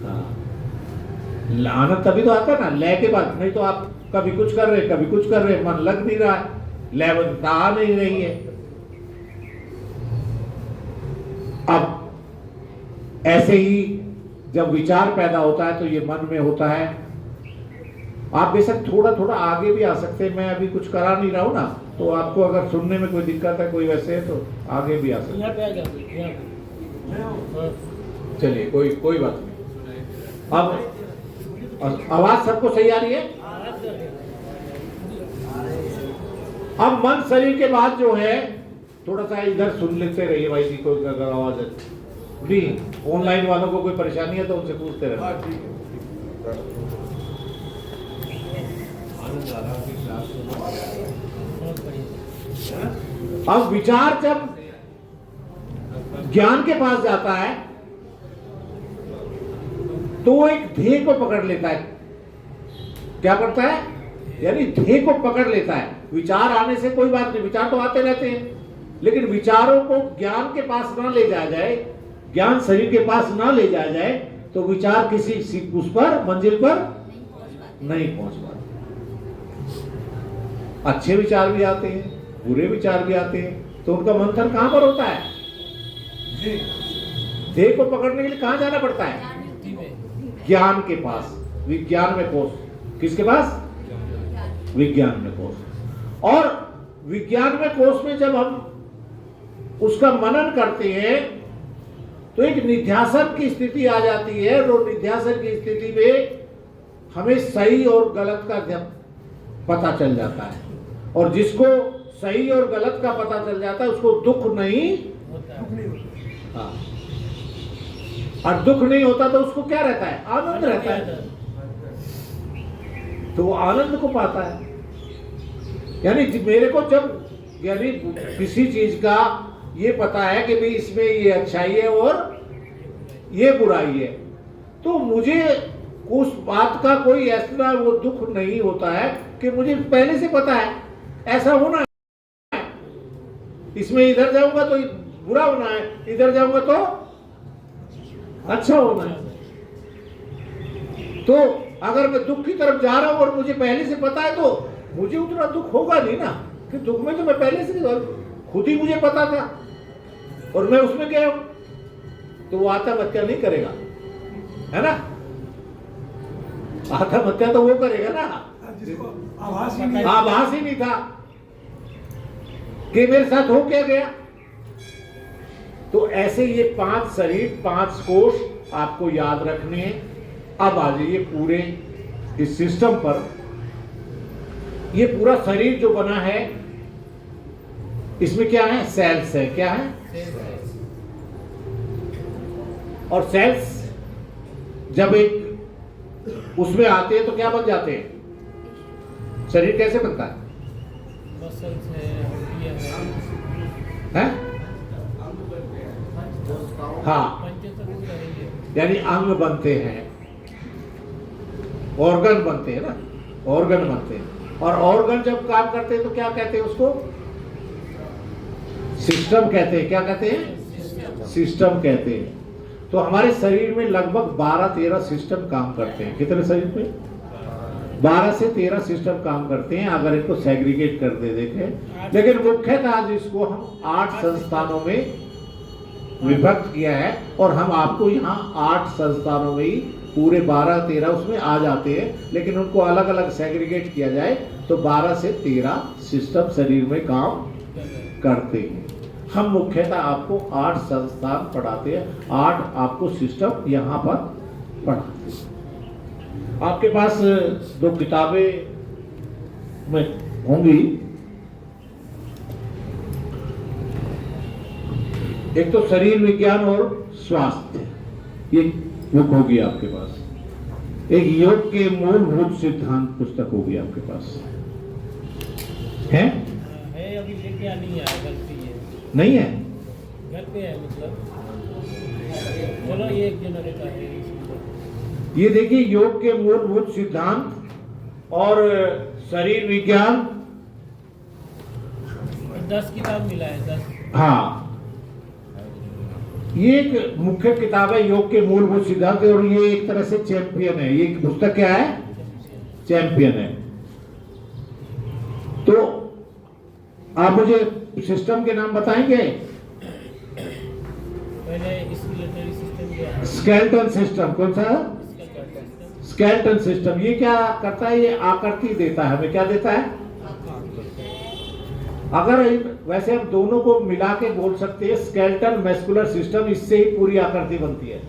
हाँ, आनंद तभी तो आता है ना लय के बाद। नहीं तो आप कभी कुछ कर रहे, कभी कुछ कर रहे, मन लग नहीं रहा है, लय आ नहीं रही है। अब ऐसे ही जब विचार पैदा होता है तो ये मन में होता है। आप बेशक थोड़ा थोड़ा आगे भी आ सकते हैं। मैं अभी कुछ करा नहीं रहा हूं ना, तो आपको अगर सुनने में कोई दिक्कत है, कोई वैसे है, तो आगे भी आ सकते
यहाँ पे आ जाओ, यहाँ पे। हाँ।
चलिए, कोई बात नहीं। अब आवाज सबको सही आ रही है? अब मन शरीर के बाद जो है, थोड़ा सा इधर सुन लेते रहिए भाई जी। कोई अगर आवाज है भी, ऑनलाइन वालों को कोई परेशानी है तो उनसे पूछते रहे। अब विचार जब ज्ञान के पास जाता है तो वो एक ध्येय को पकड़ लेता है। क्या करता है? यानी ध्येय को पकड़ लेता है। विचार आने से कोई बात नहीं, विचार तो आते रहते हैं, लेकिन विचारों को ज्ञान के पास ना ले जाया जाए, ज्ञान शरीर के पास ना ले जाया जाए, तो विचार किसी उस पर मंजिल पर नहीं पहुंच पाते। अच्छे विचार भी आते हैं, बुरे विचार भी आते हैं, तो उनका मंथन कहां पर होता है? ध्येय को पकड़ने के लिए कहां जाना पड़ता है? ज्ञान के पास, विज्ञान में कोष। किसके पास? विज्ञान में कोष। और विज्ञान में कोष में जब हम उसका मनन करते हैं तो एक निध्यासन की स्थिति आ जाती है। और निध्यासन की स्थिति में हमें सही और गलत का पता चल जाता है, और जिसको सही और गलत का पता चल जाता है उसको दुख नहीं होता। हाँ, और दुख नहीं होता तो उसको क्या रहता है? आनंद रहता है। तो वो आनंद को पाता है। यानी मेरे को जब यानी किसी चीज का ये पता है कि भाई इसमें ये अच्छाई है और ये बुराई है, तो मुझे उस बात का कोई ऐसा वो दुख नहीं होता है कि मुझे पहले से पता है ऐसा होना है। इसमें इधर जाऊंगा तो बुरा होना है, इधर जाऊंगा तो अच्छा होना है। तो अगर मैं दुख की तरफ जा रहा हूं और मुझे पहले से पता है, तो मुझे उतना दुख होगा नहीं ना, कि दुख में तो मैं पहले से खुद ही मुझे पता था और मैं उसमें गया हूं, तो वो आत्महत्या नहीं करेगा, है ना? आत्महत्या तो वो करेगा ना आभास ही नहीं था कि मेरे साथ हो क्या गया। तो ऐसे ये 5 शरीर, 5 कोष आपको याद रखने हैं। अब आ जाइए पूरे इस सिस्टम पर। ये पूरा शरीर जो बना है, इसमें क्या है? सेल्स है। क्या है? और सेल्स जब एक उसमें आते हैं तो क्या बन जाते हैं? शरीर कैसे बनता है?
मसल्स है, हड्डियां
है? हाँ, यानी अंग बनते हैं, ऑर्गन बनते हैं ना, ऑर्गन बनते हैं। और ऑर्गन जब काम करते हैं तो क्या कहते हैं उसको? सिस्टम कहते हैं। क्या कहते हैं? सिस्टम कहते हैं। तो हमारे शरीर में लगभग 12-13 सिस्टम काम करते हैं। कितने शरीर में? 12 से 13 सिस्टम काम करते हैं, अगर इनको सेग्रीगेट कर दे देखें। लेकिन मुख्यतः जिसको हम 8 संस्थानों में विभक्त किया है, और हम आपको यहाँ 8 संस्थानों में ही पूरे 12-13 उसमें आ जाते हैं, लेकिन उनको अलग अलग सेग्रीगेट किया जाए तो 12 से 13 सिस्टम शरीर में काम करते हैं। हम मुख्यतः आपको 8 संस्थान पढ़ाते हैं, 8 आपको सिस्टम यहाँ पर पढ़ाते हैं। आपके पास 2 किताबें में होंगी। एक तो शरीर विज्ञान और स्वास्थ्य, ये बुक होगी आपके पास। एक योग के मूलभूत सिद्धांत पुस्तक होगी आपके पास, है
अभी लेके नहीं आया, घर पे ही है।
नहीं है?
घर पे है मतलब, चलो ये एक जनवरी का है इसमें।
ये देखिए, योग के मूलभूत सिद्धांत और शरीर विज्ञान,
10 किताब मिला है, 10।
हाँ, ये एक मुख्य किताब है योग के मूलभूत सिद्धांत, और ये एक तरह से चैंपियन है। ये पुस्तक क्या है? चैंपियन है। तो आप मुझे सिस्टम के नाम बताएंगे?
पहले स्केलेटरी सिस्टम जो है,
स्केलेटन सिस्टम। कौन सा? Skeleton system. ये क्या करता है? ये आकृति देता है हमें। क्या देता है? अगर वैसे हम दोनों को मिला के बोल सकते हैं स्केलेटल मस्कुलर सिस्टम, इससे ही पूरी आकृति बनती है,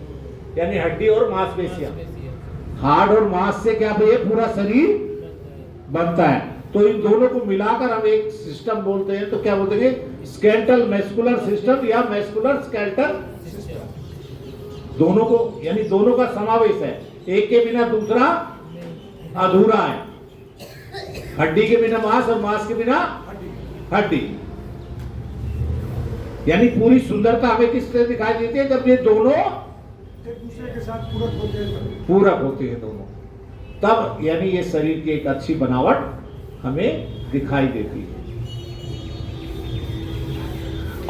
यानी हड्डी और मांसपेशियां। हार्ड और मांस से क्या भैया पूरा शरीर बनता है। तो इन दोनों को मिलाकर हम एक सिस्टम बोलते हैं। तो क्या बोलते हैं? स्केलेटल मस्कुलर सिस्टम या मस्कुलर स्केलेटल। दोनों को, यानी दोनों का समावेश है। एक के बिना दूसरा अधूरा है। हड्डी के बिना मांस और मांस के बिना हड्डी। यानी पूरी सुंदरता हमें किस तरह दिखाई देती है? जब ये दोनों
एक दूसरे के साथ पूरक होते हैं।
पूरक होते हैं दोनों, तब यानी ये शरीर की एक अच्छी बनावट हमें दिखाई देती है।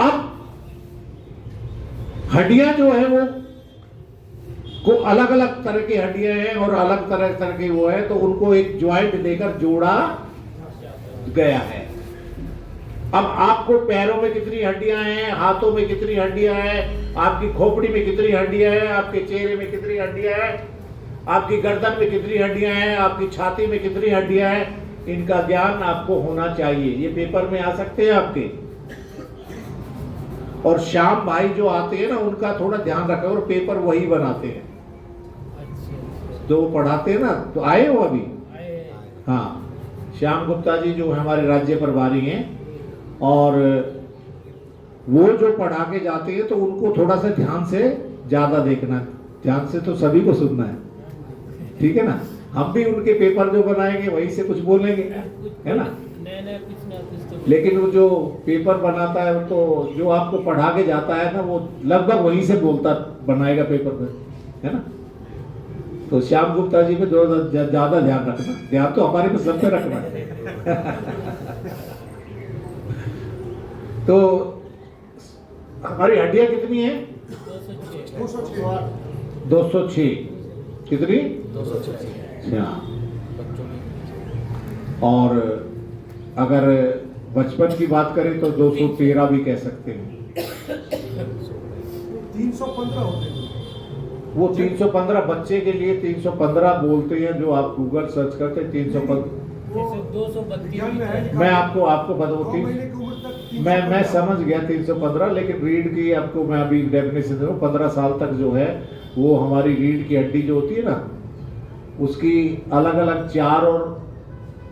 अब हड्डियां जो है वो को अलग अलग तरह की हड्डियां हैं और अलग तरह के वो है, तो उनको एक ज्वाइंट देकर जोड़ा गया है। अब आपको पैरों में कितनी हड्डियां हैं, हाथों में कितनी हड्डियां हैं, आपकी खोपड़ी में कितनी हड्डियां हैं, आपके चेहरे में कितनी हड्डियां हैं, आपकी गर्दन में कितनी हड्डियां हैं, आपकी छाती में कितनी हड्डियां हैं, इनका ज्ञान आपको होना चाहिए। ये पेपर में आ सकते हैं आपके। और श्याम भाई जो आते हैं ना, उनका थोड़ा ध्यान रखो, और पेपर वही बनाते हैं जो पढ़ाते हैं ना। तो आए हो अभी? हाँ, श्याम गुप्ता जी जो हमारे राज्य प्रभारी हैं, और वो जो पढ़ा के जाते हैं, तो उनको थोड़ा सा ध्यान से ज्यादा देखना है। ध्यान से तो सभी को सुनना है, ठीक है ना? हम भी उनके पेपर जो बनाएंगे वहीं से कुछ बोलेंगे, है ना?
कुछ ना कुछ तो।
लेकिन वो जो पेपर बनाता है, तो जो आपको पढ़ा के जाता है ना, वो लगभग वहीं से बोलता बनाएगा पेपर में, है ना? तो श्याम गुप्ता जी पे ज्यादा ध्यान रखना। ध्यान तो हमारे पे सब पे रखना है। तो हमारी हड्डियां कितनी है? 206। कितनी? 206। और अगर बचपन की बात करें तो 213 भी कह सकते हैं।
315 होते हैं।
वो 315 बच्चे के लिए 315 बोलते हैं, जो आप गूगल सर्च करते हैं 315।
232
मैं आपको बताऊँ, मैं समझ गया 315, लेकिन रीढ़ की आपको मैं अभी डेफिनेशन दे रहा हूँ। 15 साल तक जो है वो हमारी रीढ़ की हड्डी जो होती है ना, उसकी अलग अलग 4 और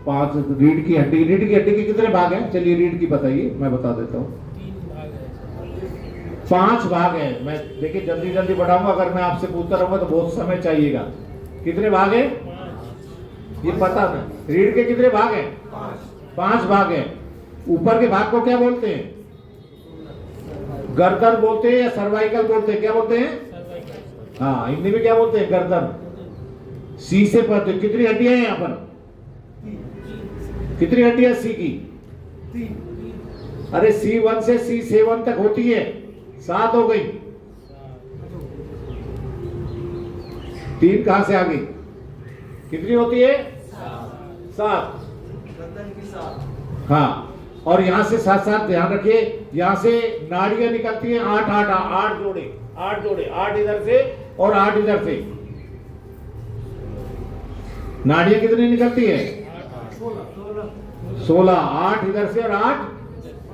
5 रीढ़ की हड्डी के कितने भाग हैं? चलिए रीढ़ की बताइए, मैं बता देता हूँ। 5 भाग हैं। मैं देखिए जल्दी जल्दी बढ़ाऊंगा, अगर मैं आपसे पूछता रहूंगा तो बहुत समय चाहिएगा। कितने भाग हैं? ये पता नहीं। रीढ़ के कितने भाग हैं? 5 भाग हैं। ऊपर के भाग को क्या बोलते हैं? गर्दन बोलते हैं या सर्वाइकल बोलते हैं? क्या बोलते हैं? हाँ, हिंदी में क्या बोलते हैं? गर्दन। सी से पढ़ते। कितनी हड्डियां हैं यहाँ पर? कितनी हड्डियां सी की? 3। अरे C1 से C7 तक होती है, 7 हो गई। 3 कहां से आ गई? कितनी होती है? 7। हाँ, और यहां से साथ साथ ध्यान रखिए, यहां से नाड़ियां निकलती हैं 8 जोड़े, 8 इधर से और 8 इधर से। नाड़ियां कितनी निकलती है? 16। 8 इधर से और 8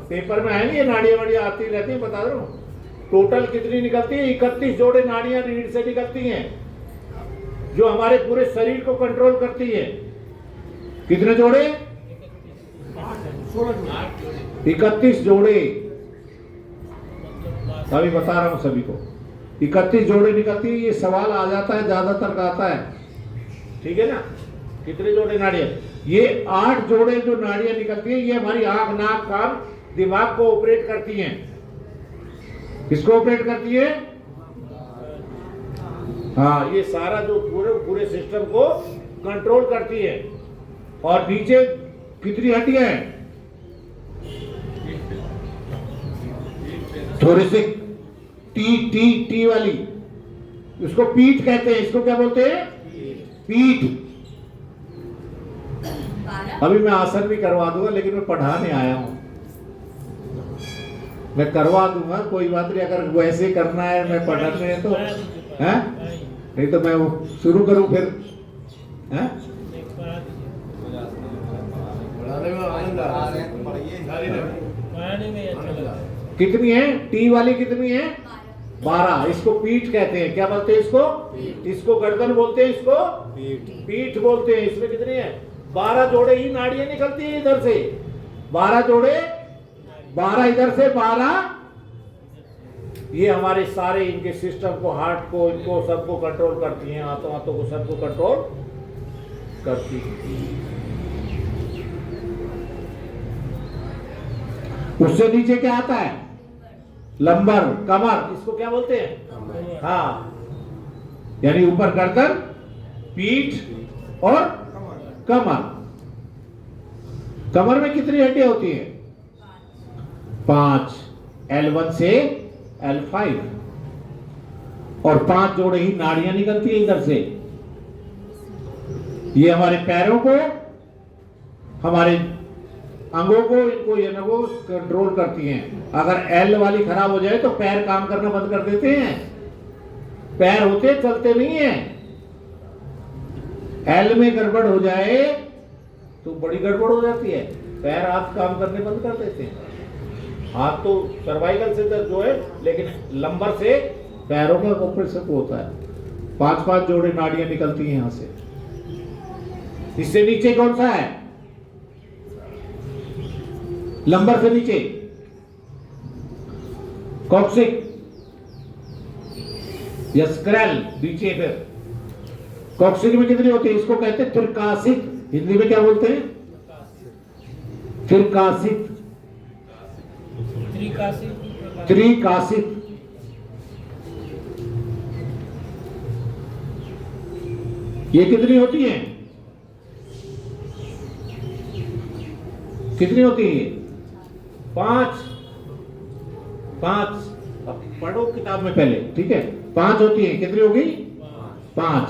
पेपर में आएंगे। नाड़ियां आती रहती है, बता रहा हूं। टोटल कितनी निकलती है? 31 जोड़े नाड़ियां रीढ़ से निकलती हैं, जो हमारे पूरे शरीर को कंट्रोल करती है। कितने जोड़े? 31 जोड़े। अभी बता रहा हूं सभी को। 31 जोड़े निकलती है। ये सवाल आ जाता है, ज्यादातर का आता है, ठीक है ना। कितने जोड़े नाड़ियां? ये 8 जोड़े जो नाड़ियां निकलती है, ये हमारी आंख, नाक, कान, दिमाग को ऑपरेट करती हैं। किसको ऑपरेट करती है? हाँ, ये सारा जो पूरे सिस्टम को कंट्रोल करती है। और नीचे कितनी हड्डियां हैं? थोड़ी सी टी वाली, इसको पीठ कहते हैं। इसको क्या बोलते हैं? पीठ।
12
अभी मैं आसन भी करवा दूंगा, लेकिन मैं पढ़ाने आया हूं। मैं करवा दूंगा, कोई बात नहीं। अगर वैसे करना है, मैं पढ़ाने है तो है, नहीं तो मैं वो शुरू करूं फिर, है? कितनी है टी वाली? कितनी है? 12। इसको पीठ कहते हैं। क्या बोलते हैं इसको? इसको गर्दन बोलते हैं, इसको पीठ बोलते हैं। इसमें कितनी है? 12 जोड़े ही नाड़ियां निकलती है इधर से। 12 जोड़े, 12 इधर से, 12 ये हमारे सारे इनके सिस्टम को, हार्ट को, इनको सबको कंट्रोल करती हैं। हाथों को सबको कंट्रोल करती है। उससे नीचे क्या आता है? लंबर, कमर। इसको क्या बोलते हैं? हाँ, यानी ऊपर गर्दन, पीठ और कमर। कमर में कितनी हड्डियां होती हैं? 5, L1 से L5। और 5 जोड़े ही नाड़ियां निकलती है इधर से। ये हमारे पैरों को, हमारे अंगों को, इनको ये नगो कंट्रोल करती हैं। अगर L वाली खराब हो जाए तो पैर काम करना बंद कर देते हैं। पैर होते चलते नहीं है। L में गड़बड़ हो जाए तो बड़ी गड़बड़ हो जाती है। पैर, हाथ काम करने बंद कर देते हैं। हाथ तो सर्वाइकल से जो है, लेकिन लंबर से पैरों का ऑपरेशन होता है। 5-5 जोड़े नाड़ियां निकलती हैं यहां से। इससे नीचे कौन सा है? लंबर से नीचे कॉक्सिक या स्क्रैल नीचे। फिर कॉक्सिक में कितनी होती है? इसको कहते हैं त्रिकासिक। हिंदी में क्या बोलते हैं? त्रिकासिक। त्रिकासिक। ये कितनी होती है? कितनी होती है? 5। अब पढ़ो किताब में पहले, ठीक है। 5 होती है। कितनी होगी? 5।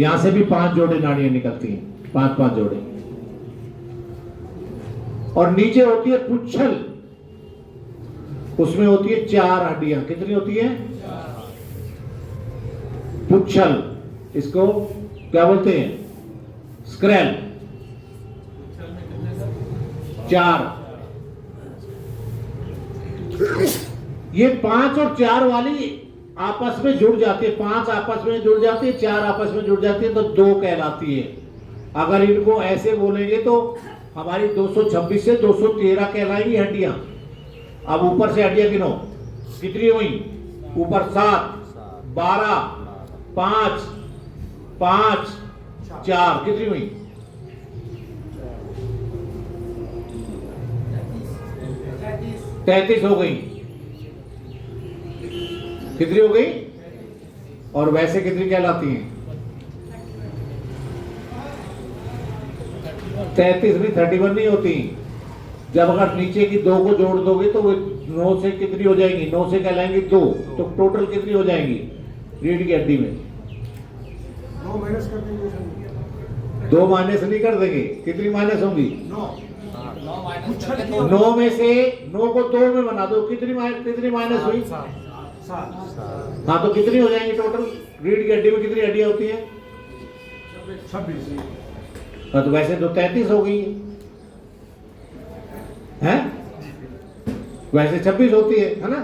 यहां से भी 5 जोड़े नाड़ियां निकलती हैं। 5-5 जोड़े। और नीचे होती है पुच्छल। उसमें होती है 4 हड्डियां। कितनी होती है? पुच्छल। इसको क्या बोलते हैं? स्क्रैल। 4। ये 5 और 4 वाली आपस में जुड़ जाती है। 5 आपस में जुड़ जाती है, 4 आपस में जुड़ जाती है, तो 2 कहलाती है। अगर इनको ऐसे बोलेंगे तो हमारी 226 से 213 कहलाएंगी हड्डियां। अब ऊपर से हड्डियां गिनो, कितनी हुई? ऊपर 7, 12, 5, 5, 4, कितनी हुई? 33 हो गई। कितनी हो गई? और वैसे कितनी कहलाती हैं? 33 भी 31 नहीं होती। जब अगर नीचे की 2 को जोड़ दोगे तो वो 9 से कितनी हो जाएंगी? 9 से कहलाएंगी 2। तो टोटल कितनी हो जाएंगी रीढ़ की हड्डी में?
2 माइनस कर देंगे।
2 माइनस नहीं कर देंगे। कितनी माइनस होंगी? 9 में से 9 को 2 में बना दो। कितनी माइनस हुई?
7।
हाँ, तो कितनी हो जाएंगी टोटल? रीढ़ की हड्डी में कितनी हड्डियां होती हैं?
26।
हाँ, तो वैसे तो 33 हो गई है? वैसे 26 होती है ना?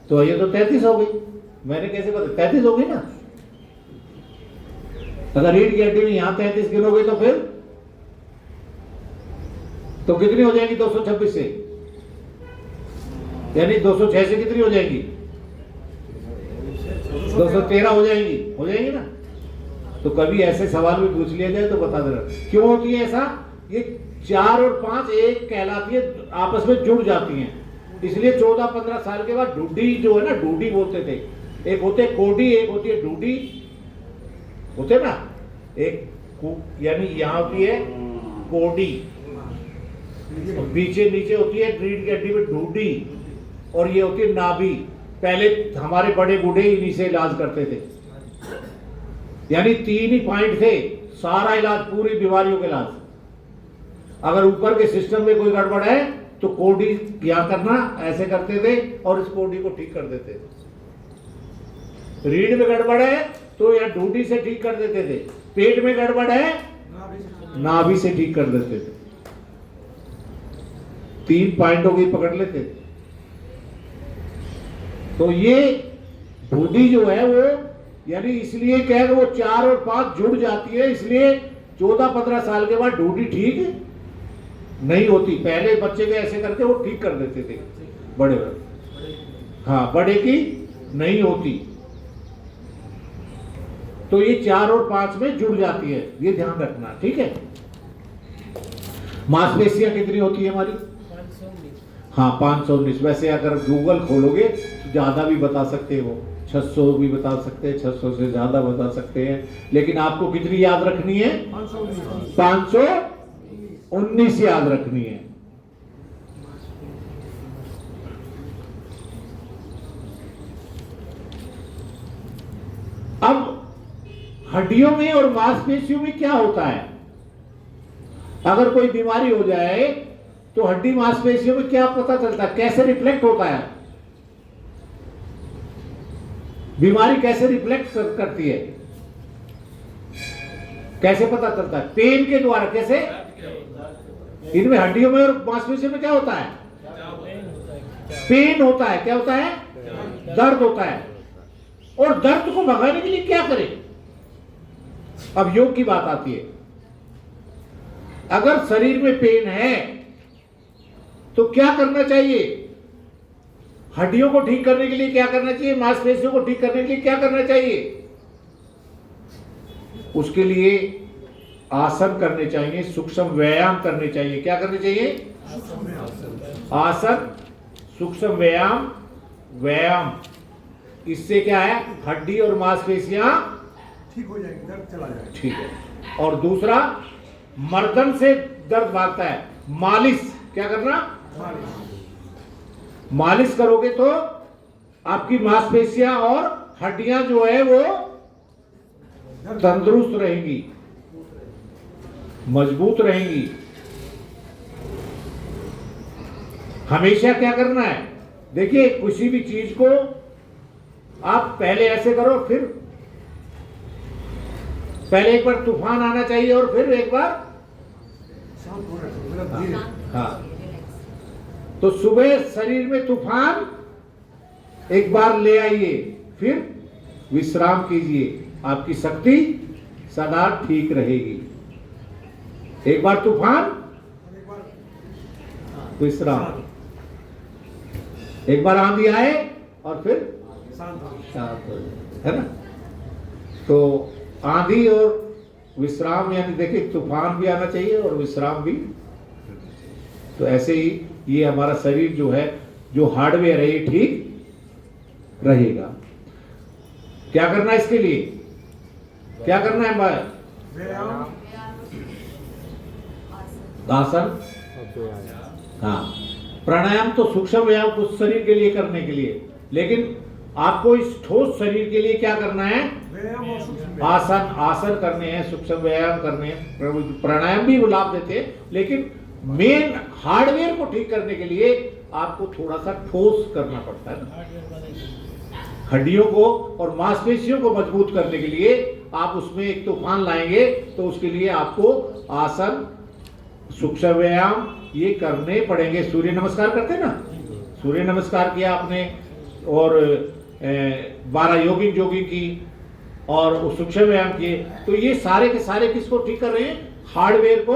तो ये तो 33 हो गई। मैंने कैसे पता? 33 हो गई ना। अगर रीढ़ की हड्डी में यहां 33 गिनोगे तो फिर तो कितनी हो जाएगी 226 से? यानी 206 से कितनी हो जाएगी? 213 हो जाएंगी ना। तो कभी ऐसे सवाल भी पूछ लिया जाए तो बता देना क्यों होती है ऐसा। ये 4 और 5 एक कहलाती है, आपस में जुड़ जाती हैं, इसलिए 14-15 साल के बाद ढूडी जो है ना, ढूडी बोलते थे। एक होते कोडी, एक होती है ढूडी, होते ना। एक यानी यहाँ होती है कोडी, पीछे नीचे होती है रीढ़ की हड्डी में ढूडी, और ये होती है नाभि। पहले हमारे बड़े बूढ़े इन्हीं से इलाज करते थे, यानी 3 ही पॉइंट थे सारा इलाज, पूरी बीमारियों के इलाज। अगर ऊपर के सिस्टम में कोई गड़बड़ है तो कोडी क्या करना, ऐसे करते थे और इस कोडी को ठीक कर देते थे। रीढ़ में गड़बड़ है तो या ढूंढी से ठीक कर देते थे, पेट में गड़बड़ है नाभि से ठीक कर देते थे। 3 पॉइंटों की पकड़ लेते थे। तो ये ढूंढी जो है वो, यानी इसलिए कह वो 4 और 5 जुड़ जाती है, इसलिए 14-15 साल के बाद ढूंढी ठीक नहीं होती। पहले बच्चे के ऐसे करके वो ठीक कर देते थे, बड़े हाँ, बड़े की नहीं होती। तो ये 4 और 5 में जुड़ जाती है, ये ध्यान रखना, ठीक है। मांसपेशियां कितनी होती है हमारी?
519।
हाँ, 519। वैसे अगर गूगल खोलोगे तो ज्यादा भी बता सकते हो, 600 भी बता सकते हैं, 600 से ज्यादा बता सकते हैं, लेकिन आपको कितनी याद रखनी है? 519 याद रखनी है। अब हड्डियों में और मांसपेशियों में क्या होता है? अगर कोई बीमारी हो जाए तो हड्डी मांसपेशियों में क्या पता चलता है, कैसे रिफ्लेक्ट होता है? बीमारी कैसे रिफ्लेक्ट करती है, कैसे पता चलता है? पेन के द्वारा। कैसे? इनमें हड्डियों में और मांसपेशियों में क्या होता है? पेन होता है। क्या होता है? दर्द होता है। और दर्द को भगाने के लिए क्या करें? अब योग की बात आती है। अगर शरीर में पेन है तो क्या करना चाहिए? हड्डियों को ठीक करने के लिए क्या करना चाहिए? मांसपेशियों को ठीक करने के लिए क्या करना चाहिए? उसके लिए आसन करने चाहिए, सूक्ष्म व्यायाम करने चाहिए। क्या करने चाहिए? आसन, सूक्ष्म व्यायाम। व्यायाम इससे क्या है? हड्डी और मांसपेशियां
ठीक हो जाएगी, दर्द चला जाएगा।
ठीक है। और दूसरा, मर्दन से दर्द भागता है। मालिश। क्या करना? मालिश करोगे तो आपकी मांसपेशियां और हड्डियां जो है वो तंदुरुस्त रहेंगी, मजबूत रहेंगी। हमेशा क्या करना है? देखिए, किसी भी चीज को आप पहले ऐसे करो, फिर पहले एक बार तूफान आना चाहिए और फिर एक बार
शांत हो रहा है, धीरे।
हाँ। तो सुबह शरीर में तूफान एक बार ले आइए, फिर विश्राम कीजिए, आपकी शक्ति सदा ठीक रहेगी। एक बार तूफान,
एक बार
विश्राम। एक बार आंधी आए और फिर
शांत हो।
शांत हो जाए, है ना। तो आंधी और विश्राम, यानी देखिए तूफान भी आना चाहिए और विश्राम भी। तो ऐसे ही ये हमारा शरीर जो है, जो हार्डवेयर है, ये ठीक रहेगा। क्या करना है इसके लिए? क्या करना है भाई?
व्यायाम,
आसन, हाँ। प्राणायाम तो सूक्ष्म व्यायाम कुछ शरीर के लिए करने के लिए, लेकिन आपको इस ठोस शरीर के लिए क्या करना है?
व्यायाम और सूक्ष्म
आसन, आसन करने हैं, सूक्ष्म व्यायाम करने हैं। प्राणायाम भी वो लाभ देते हैं, लेकिन मेन हार्डवेयर को ठीक करने के लिए आपको थोड़ा सा ठोस करना पड़ता है। हड्डियों को और मांसपेशियों को मजबूत करने के लिए आप उसमें एक तूफान लाएंगे, तो उसके लिए आपको आसन, सूक्ष्म व्यायाम ये करने पड़ेंगे। सूर्य नमस्कार करते ना, सूर्य नमस्कार किया आपने, और 12 जोगिंग की, और सूक्ष्म व्यायाम किए, तो ये सारे के सारे किसको ठीक कर रहे हैं? हार्डवेयर को,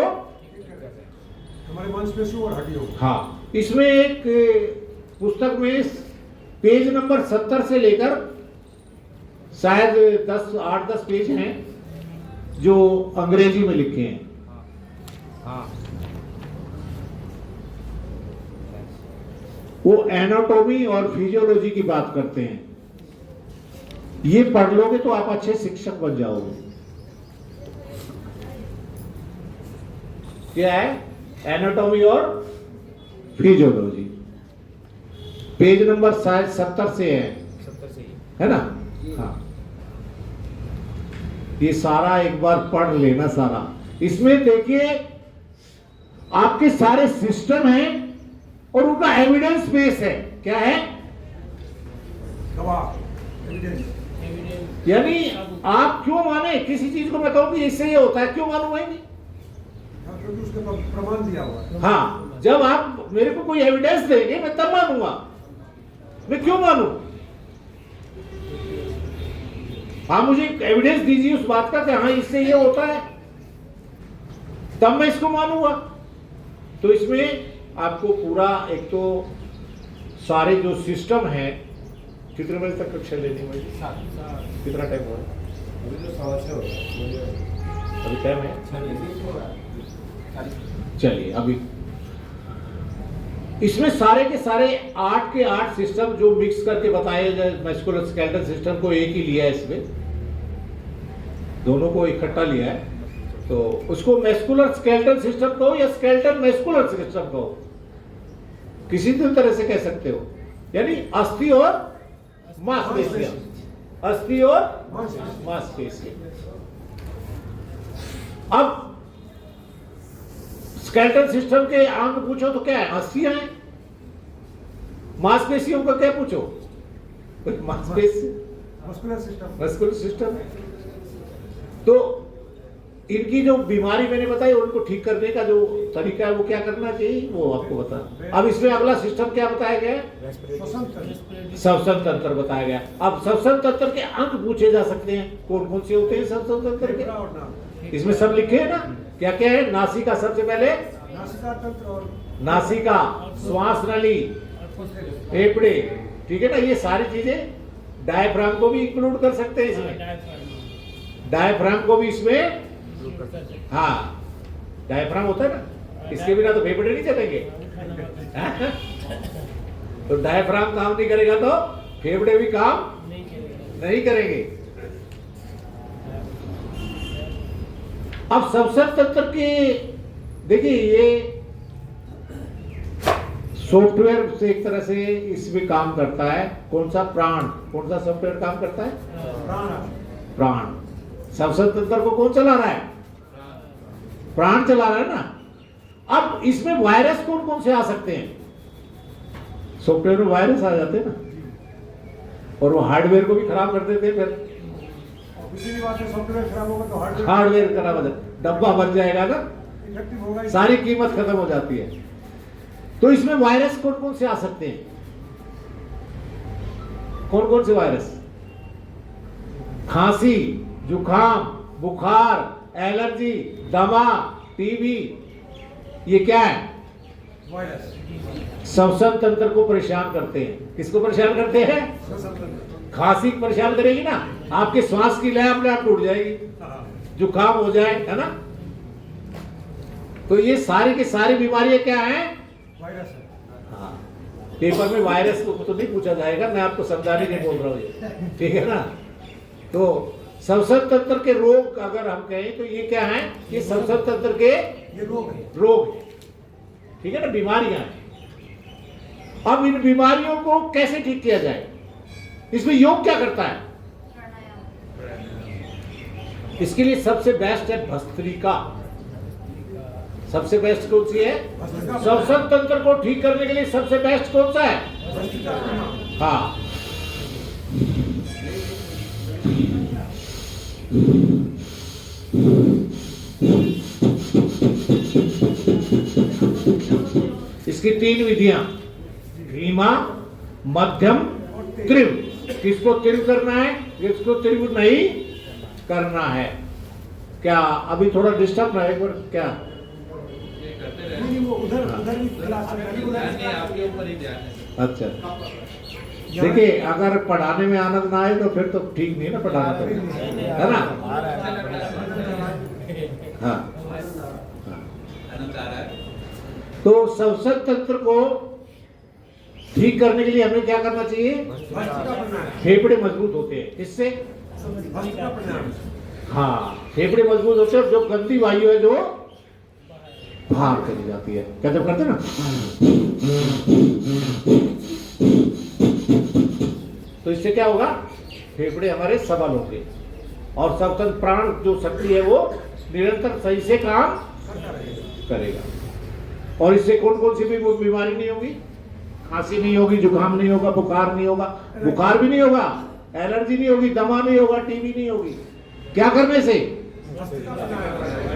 हमारे मांसपेशियों और हड्डियों।
हाँ। इसमें एक पुस्तक में पेज नंबर 70 से लेकर शायद 8-10 पेज हैं जो अंग्रेजी में लिखे हैं। वो एनाटॉमी और फिजियोलॉजी की बात करते हैं। ये पढ़ लोगे तो आप अच्छे शिक्षक बन जाओगे। क्या है? एनाटॉमी और फिजियोलॉजी। पेज नंबर शायद 70 से है ना? हाँ, ये सारा एक बार पढ़ लेना सारा। इसमें देखिए आपके सारे सिस्टम हैं और उनका एविडेंस बेस है। क्या है?
गवाह एविडेंस।
एविडेंस
यानी आप क्यों माने किसी चीज को? मैं कहूं कि इससे ये होता है, क्यों मानूं? भाई
क्योंकि उसके प्रमाण दिया हुआ है।
हाँ, जब आप मेरे को कोई एविडेंस देंगे मैं तब मानूंगा। मैं क्यों मानूं? हाँ, मुझे एविडेंस दीजिए उस बात का कि हाँ इससे ये होता है, तब मैं इसको मानूंगा। तो इसमें आपको पूरा एक तो सारे जो सिस्टम है, कितने बजे तक कक्षा लेनी है? कितना टाइम हुआ? अभी टाइम है? चलिए, अभी इसमें सारे के सारे 8 के 8 सिस्टम जो मिक्स करके बताए गए। मस्कुलोस्केलेटल सिस्टम को एक ही लिया है, इसमें दोनों को इकट्ठा लिया है। तो उसको मस्कुलर स्केलेटल सिस्टम कहो या स्केलेटल मस्कुलर सिस्टम कहो, किसी भी तरह से कह सकते हो। यानी अस्थि और मांसपेशियां, अस्थि और मांसपेशियां। अब स्केलेटल सिस्टम के अंग पूछो तो क्या है? अस्थियां हैं। मांसपेशियों का क्या पूछो? मांसपेशी,
मस्कुलर सिस्टम।
Muscular system. तो इनकी जो बीमारी मैंने बताई, उनको ठीक करने का जो तरीका है वो क्या करना चाहिए वो आपको बता। अब इसमें अगला सिस्टम क्या बताया गया है? श्वसन तंत्र बताया गया। अब श्वसन तंत्र के अंग पूछे जा सकते हैं। कौन कौन से होते हैं श्वसन तंत्र के? इसमें सब लिखे है ना? क्या क्या है? नासिका, सबसे पहले
नासिका तंत्र और
नासिका, श्वास नली, फेफड़े, ठीक है ना? ये सारी चीजें। डायफ्राम को भी इंक्लूड कर सकते हैं इसमें। डायफ्राम को भी इसमें, हाँ, डायफ्राम होता है ना, इसके बिना तो फेफड़े नहीं चलेंगे। तो डायफ्राम काम नहीं करेगा तो फेफड़े भी काम नहीं करेंगे। अब श्वसन तंत्र के देखिए, ये सॉफ्टवेयर से एक तरह से इसमें काम करता है। कौन सा? प्राण। कौन सा सॉफ्टवेयर काम करता है? प्राण। श्वसन तंत्र को कौन चला रहा है? प्राण चला रहा है ना। अब इसमें वायरस कौन कौन से आ सकते हैं? सॉफ्टवेयर में वायरस आ जाते हैं ना, और वो हार्डवेयर को भी खराब कर देते हैं। फिर
किसी भी बात में सॉफ्टवेयर खराब होगा तो
हार्डवेयर खराब हो जाए, डब्बा बच जाएगा ना,
इफेक्टिव होगा ही।
सारी कीमत खत्म हो जाती है। तो इसमें वायरस कौन कौन से आ सकते हैं? कौन कौन से वायरस? खांसी, जुकाम, बुखार, एलर्जी, दमा, टीबी, ये क्या है?
वायरस।
श्वसन तंत्र को परेशान करते हैं। किसको परेशान करते हैं?
श्वसन तंत्र।
खांसी परेशान करेगी ना, आपके श्वास की लय अपने आप टूट जाएगी, जुकाम हो जाए, है ना? तो ये सारी की सारी बीमारियां क्या हैं?
वायरस है।
हाँ, पेपर में वायरस को तो नहीं पूछा जाएगा, मैं आपको समझाने के बोल रहा हूँ ये, ठीक है ना? तो श्वसन तंत्र के रोग अगर हम कहें तो ये क्या है? ये श्वसन तंत्र के
ये रोग है।
रोग है, ठीक है ना? बीमारियां हैं। अब इन बीमारियों को कैसे ठीक किया जाए? इसमें योग क्या करता है? इसके लिए सबसे बेस्ट है भस्त्रिका। सबसे बेस्ट कौन सी है? श्वसन तंत्र को ठीक करने के लिए सबसे बेस्ट कौन सा है? हाँ, इसकी 3 विधियां, धीमा, मध्यम, तीव्र। किसको तीव्र करना है, किसको तीव्र नहीं करना है? क्या अभी थोड़ा डिस्टर्ब है? एक बार क्या?
नहीं, वो उधर भी क्लास चल रही है, उधर
अच्छा, देखिए अगर पढ़ाने में आनंद ना आए तो फिर तो ठीक नहीं ना पढ़ाना, तो है ना। हाँ तो श्वसन तंत्र को ठीक करने के लिए हमें क्या करना चाहिए? फेफड़े मजबूत होते हैं, इससे हाँ फेफड़े मजबूत होते हैं और जो गंदी वायु है जो बाहर चली जाती है, कैसे करते हैं ना, तो इससे क्या होगा? फेफड़े हमारे सबल होंगे और श्वसन प्राण जो शक्ति है वो निरंतर सही से काम करेगा। और इससे कौन कौन सी भी बीमारी नहीं होगी? खांसी नहीं होगी, जुकाम नहीं होगा, बुखार नहीं होगा, बुखार भी नहीं होगा, एलर्जी नहीं होगी, दमा नहीं होगा, टीबी नहीं होगी। क्या करने से?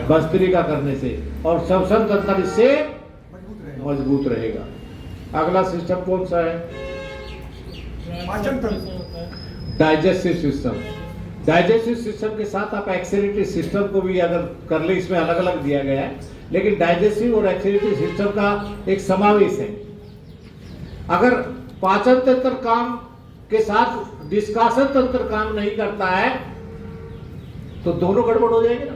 भस्त्रिका करने से। और श्वसन तंत्र इससे मजबूत रहेगा। अगला सिस्टम कौन सा है?
पाचन तंत्र,
डाइजेस्टिव सिस्टम। डाइजेस्टिव सिस्टम के साथ आप एक्सक्रीटरी सिस्टम को भी अगर कर ले, इसमें अलग अलग दिया गया है, लेकिन डाइजेस्टिव और एक्सक्रीटरी सिस्टम का एक समावेश है। अगर पाचन तंत्र काम के साथ निष्कासन तंत्र काम नहीं करता है तो दोनों गड़बड़ हो जाएंगे ना।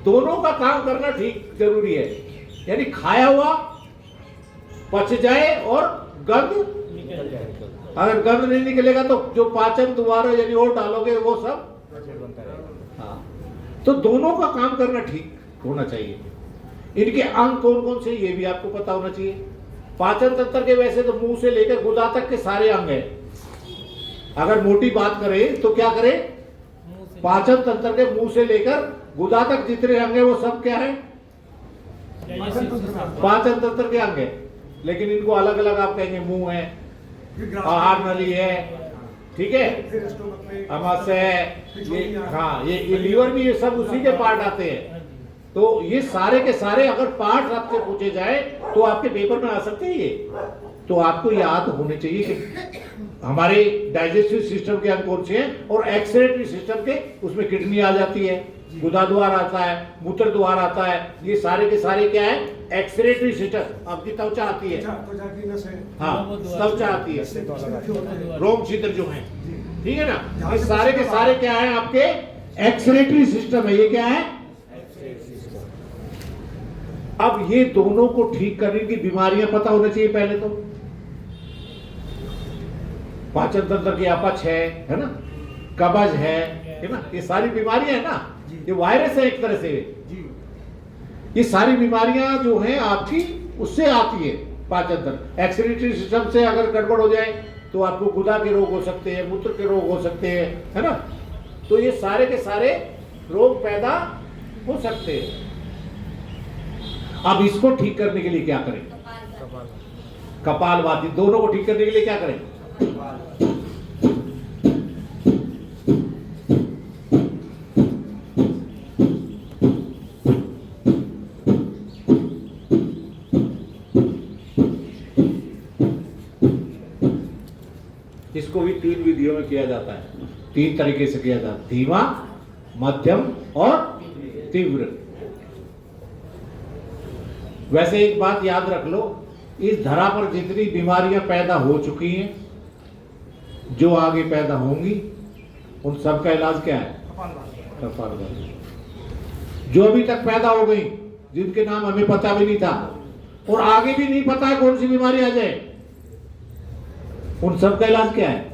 दोनों का काम करना ठीक जरूरी है, यानी खाया हुआ पच जाए और गंध, अगर गंध नहीं निकलेगा तो जो पाचन दोबारा यानी और डालोगे वो सब, हाँ तो दोनों का काम करना ठीक होना चाहिए। इनके अंग कौन कौन से ये भी आपको पता होना चाहिए। पाचन तंत्र के वैसे तो मुंह से लेकर गुदा तक के सारे अंग हैं। अगर मोटी बात करें तो क्या करें? पाचन तंत्र के मुंह से लेकर गुदा तक जितने अंग है वो सब क्या है? पाचन तंत्र के अंग है। लेकिन इनको अलग अलग आप कहेंगे, मुंह है, आहार नली है, ठीक है, अमाशय है, ये हाँ ये लीवर भी, ये सब उसी के पार्ट आते हैं। तो ये सारे के सारे अगर पार्ट आपसे पूछे जाए तो आपके पेपर में आ सकते हैं ये। तो आपको याद होने चाहिए कि हमारे डाइजेस्टिव सिस्टम के अंग कौन से हैं और एक्सक्रीटरी सिस्टम के, उसमें किडनी आ जाती है, गुदा द्वार आता है, मूत्र द्वार आता है, ये सारे के सारे क्या है? Excretory system. आपकी त्वचा आती है, हाँ त्वचा आती है, रोम छिद्र जो है, ठीक है ना, ये सारे के सारे क्या है? आपके एक्सक्रीटरी सिस्टम है। ये क्या है? अब ये दोनों को ठीक करने की बीमारियां पता होना चाहिए पहले तो। पाचन तंत्र की अपच है ना, कब्ज है ना, ये सारी बीमारियां है ना, ये वायरस है एक तरह से। ये सारी बीमारियां जो हैं आपकी उससे आती है पाचन तंत्र। एक्सक्रीटरी सिस्टम से अगर गड़बड़ हो जाए तो आपको गुदा के रोग हो सकते हैं, मूत्र के रोग हो सकते हैं, है ना। तो ये सारे के सारे रोग पैदा हो सकते हैं। अब इसको ठीक करने के लिए क्या करें? कपालभाति। दोनों को ठीक करने के लिए क्या करें? इसको भी 3 विधियों में किया जाता है, 3 तरीके से किया जाता है, धीमा, मध्यम और तीव्र। वैसे एक बात याद रख लो, इस धरा पर जितनी बीमारियां पैदा हो चुकी हैं, जो आगे पैदा होंगी, उन सब का इलाज क्या है? कपालभाति। जो अभी तक पैदा हो गई, जिनके नाम हमें पता भी नहीं था और आगे भी नहीं पता है कौन सी बीमारी आ जाए, उन सब का इलाज क्या है?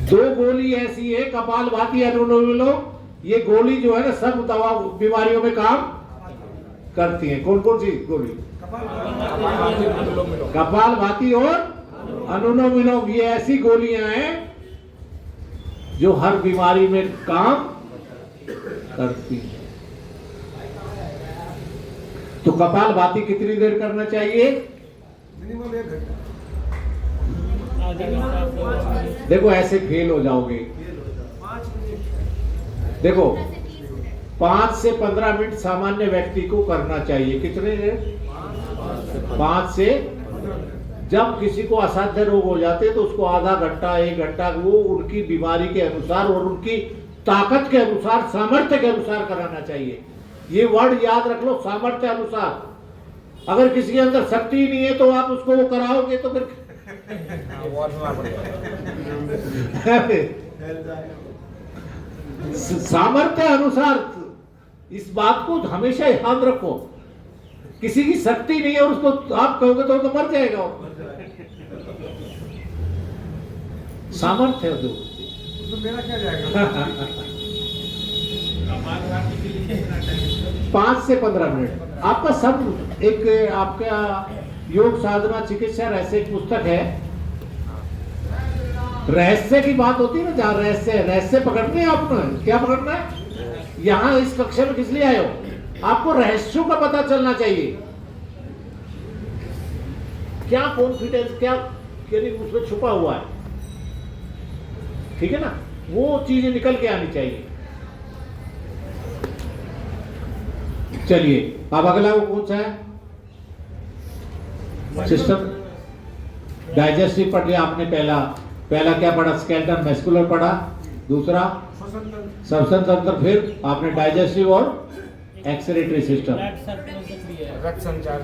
2 गोली ऐसी है, कपालभाति, अनुलोम विलोम। ये गोली जो है ना, सब दवा बीमारियों में काम करती है। कौन कौन सी गोली? कपालभाति और अनुलोम विलोम। ये ऐसी गोलियां हैं जो हर बीमारी में काम करती है। तो कपालभाति कितनी देर करना चाहिए?
मिनिमम 1 घंटा।
देखो ऐसे फेल हो जाओगे। देखो 5 से 15 मिनट सामान्य व्यक्ति को करना चाहिए। कितने देर? 5 से। जब किसी को असाध्य रोग हो जाते हैं तो उसको आधा घंटा 1 घंटा, वो उनकी बीमारी के अनुसार और उनकी ताकत के अनुसार, सामर्थ्य के अनुसार कराना चाहिए। ये वर्ड याद रख लो, सामर्थ्य अनुसार। अगर किसी के अंदर शक्ति ही नहीं है तो आप उसको वो कराओगे तो फिर सामर्थ्य अनुसार इस बात को हमेशा याद रखो, किसी की शक्ति नहीं है और उसको आप कहोगे तो मर जाएगा। सामर्थ्य है जो
तो मेरा क्या जाएगा?
5 से 15 मिनट आपका सब एक आपका योग साधना चिकित्सा रहस्य एक पुस्तक है। रहस्य की बात होती है ना, जहाँ रहस्य पकड़ने हैं आपने, क्या पकड़ना है? यहाँ इस कक्षा में किस लिए आए हो? आपको रहस्यों का पता चलना चाहिए। क्या कॉन्फिडेंस, क्या उसमें छुपा हुआ है, ठीक है ना, वो चीजें निकल के आनी चाहिए। चलिए अब अगला वो कौन सा है? सिस्टम डाइजेस्टिव पढ़ लिया आपने। पहला क्या पढ़ा? स्केलेटन मस्कुलर पढ़ा। दूसरा श्वसन तंत्र, फिर आपने डाइजेस्टिव और एक्सक्रीटरी सिस्टम।
रक्त संचार।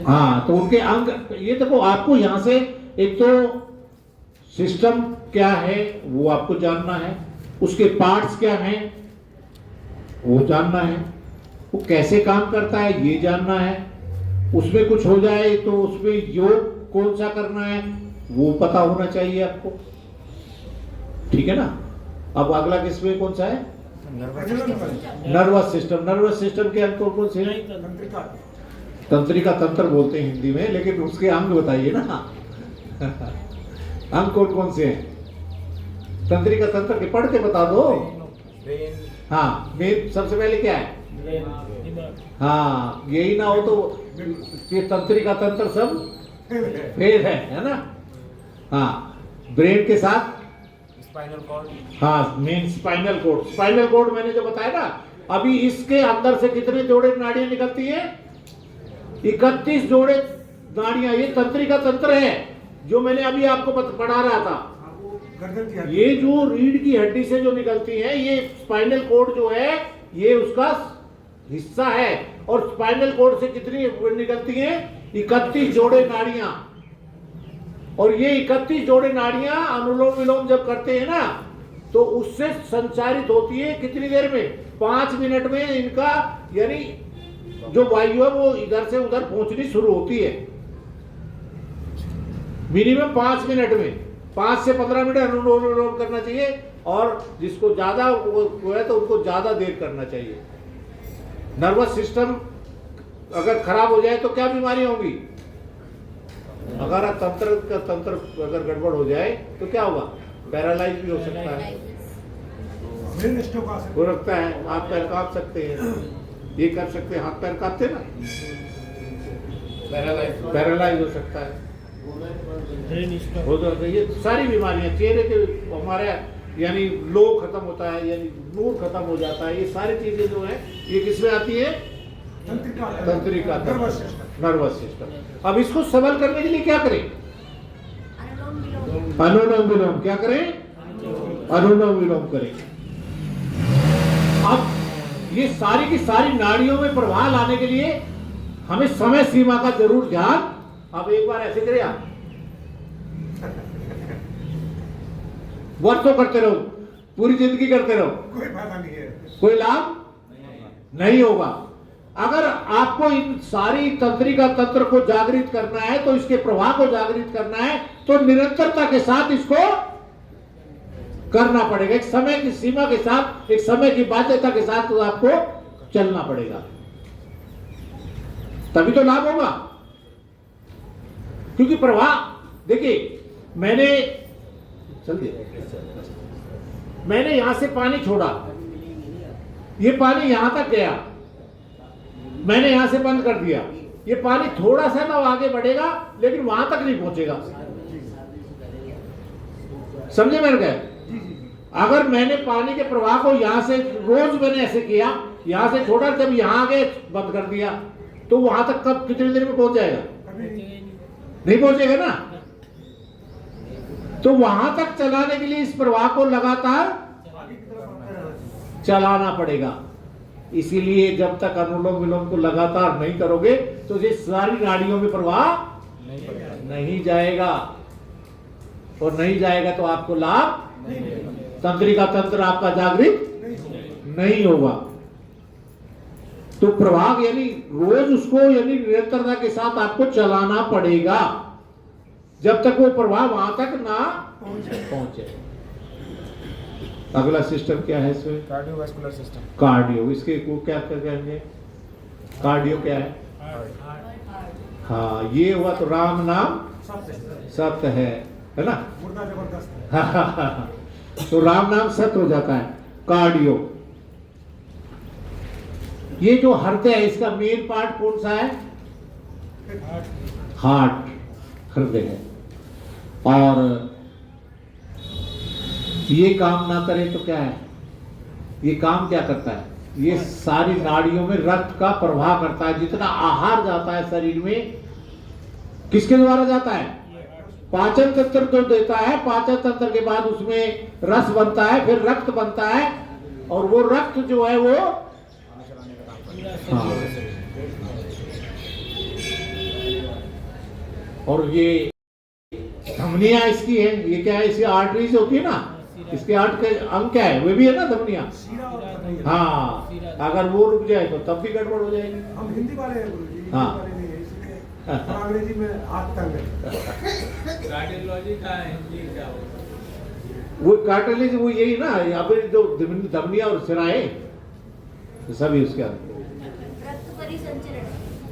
हाँ, तो उनके अंग ये देखो, आपको यहाँ से एक तो सिस्टम क्या है वो आपको जानना है, उसके पार्ट्स क्या हैं वो जानना है, वो कैसे काम करता है ये जानना है, उसमें कुछ हो जाए तो उसमें योग कौन सा करना है वो पता होना चाहिए आपको, ठीक है ना। अब अगला किसमें कौन सा है? Nervous system. नर्वस सिस्टम के अंग कौन से हैं? तंत्रिका तंत्र बोलते हैं हिंदी में, लेकिन उसके अंग बताइए ना। अंग कौन से हैं? तंत्रिका तंत्र के पढ़ के बता दो। हाँ, मेन सबसे पहले क्या है? हाँ, यही ना हो तो ये तंत्रिका तंत्र सब फेल है ना। हाँ, ब्रेन के साथ
स्पाइनल कॉर्ड।
हाँ, main spinal cord. Spinal cord मैंने जो बताया ना, अभी इसके अंदर से कितने जोड़े नाड़ियां निकलती हैं? 31 जोड़े नाड़ियां। ये तंत्रिका तंत्र है जो मैंने अभी आपको पढ़ा रहा था। ये जो रीढ़ की हड्डी से जो निकलती है, ये स्पाइनल कोड जो है ये उसका हिस्सा है। और स्पाइनल कोड से कितनी निकलती हैं? 31 जोड़े नाड़ियां। और ये 31 जोड़े नाड़ियां अनुलोम विलोम जब करते हैं ना, तो उससे संचारित होती है कितनी देर में? 5 मिनट में इनका यानी जो वायु है वो इधर से उधर पहुंचनी शुरू होती है। मिनिमम 5 मिनट में 5 से 15 मिनट अनुलोम विलोम करना चाहिए। और जिसको ज्यादा वो है तो उनको ज्यादा देर करना चाहिए। नर्वस सिस्टम अगर खराब हो जाए तो क्या बीमारियां होंगी? अगर तंत्र अगर गड़बड़ हो जाए तो क्या होगा? पैरालाइज भी हो सकता है, हो सकता है हाथ पैर कांप सकते हैं, ये कर सकते हैं, हाथ पैर कांपते ना, पैरालाइज हो सकता है, हो सकता है। ये सारी बीमारियां, चेहरे के हमारे यानी लो खत्म होता है, यानी नूर खत्म हो जाता है, ये सारी चीजें जो है ये किसमें आती है? तंत्रिका नर्वस सिस्टम। अब इसको सबल करने के लिए क्या करें? अनुलोम विलोम। क्या करें? अनुलोम विलोम करें। अब ये सारी की सारी नाड़ियों में प्रवाह लाने के लिए हमें समय सीमा का जरूर ध्यान। अब एक बार ऐसे करें, आप वर्षों करते रहो, पूरी जिंदगी करते रहो,
कोई फायदा नहीं है,
कोई लाभ नहीं होगा। अगर आपको इन सारी तंत्रिका तंत्र को जागृत करना है, तो इसके प्रवाह को जागृत करना है, तो निरंतरता के साथ इसको करना पड़ेगा। एक समय की सीमा के साथ, एक समय की बाध्यता के साथ तो आपको चलना पड़ेगा, तभी तो लाभ होगा। क्योंकि प्रवाह देखिए, मैंने यहां से पानी छोड़ा, ये पानी यहां तक गया, मैंने यहां से बंद कर दिया, ये पानी थोड़ा सा ना आगे बढ़ेगा लेकिन वहां तक नहीं पहुंचेगा। समझे मेरे को? अगर मैंने पानी के प्रवाह को यहां से रोज मैंने ऐसे किया, यहां से छोड़ा, जब यहां आगे बंद कर दिया, तो वहां तक कब कितनी देर में पहुंच जाएगा? नहीं पहुंचेगा ना। तो वहां तक चलाने के लिए इस प्रवाह को लगातार चलाना पड़ेगा। इसीलिए जब तक अनुलोम विलोम को लगातार नहीं करोगे तो ये सारी नाड़ियों में प्रवाह नहीं जाएगा। और नहीं जाएगा तो आपको लाभ, तंत्रिका तंत्र आपका जागृत नहीं होगा। तो प्रभाव यानी रोज उसको यानी निरंतरता के साथ आपको चलाना पड़ेगा जब तक वो प्रभाव वहां तक ना पहुंचे। अगला सिस्टम क्या है इसमें?
Cardiovascular system.
कार्डियो, इसके को क्या कहेंगे? कार्डियो क्या है? हाँ, ये हुआ तो राम नाम सत्य है ना?
मुर्दा जबरदस्त है।
तो राम नाम सत्य हो जाता है। कार्डियो, ये जो हृदय है इसका मेन पार्ट कौन सा है? हार्ट, हृदय है। और ये काम ना करे तो क्या है? ये काम क्या करता है? ये सारी नाड़ियों में रक्त का प्रवाह करता है। जितना आहार जाता है शरीर में, किसके द्वारा जाता है? पाचन तंत्र तो देता है। पाचन तंत्र के बाद उसमें रस बनता है, फिर रक्त बनता है, और वो रक्त जो है वो हाँ। और ये धमनियां इसकी है। ये क्या है? इसकी आर्टरीज होती है ना, इसके आर्ट के अंग क्या है? वे भी है ना धमनियां। हाँ, अगर वो रुक जाए तो तब भी गड़बड़ हो जाएगी।
हम हिंदी वाले हैं गुरुजी, हिंदी
हाँ।
वाले नहीं है, इसलिए अंग्रेजी में हाथ तंग है।
कार्डियोलॉजी का हिंदी क्या होगा?
वो कार्टिलेज वो यही ना, यहाँ पे जो धमनियां और सिराएं सभी उसके अंदर।
रक्त परिसंचरण,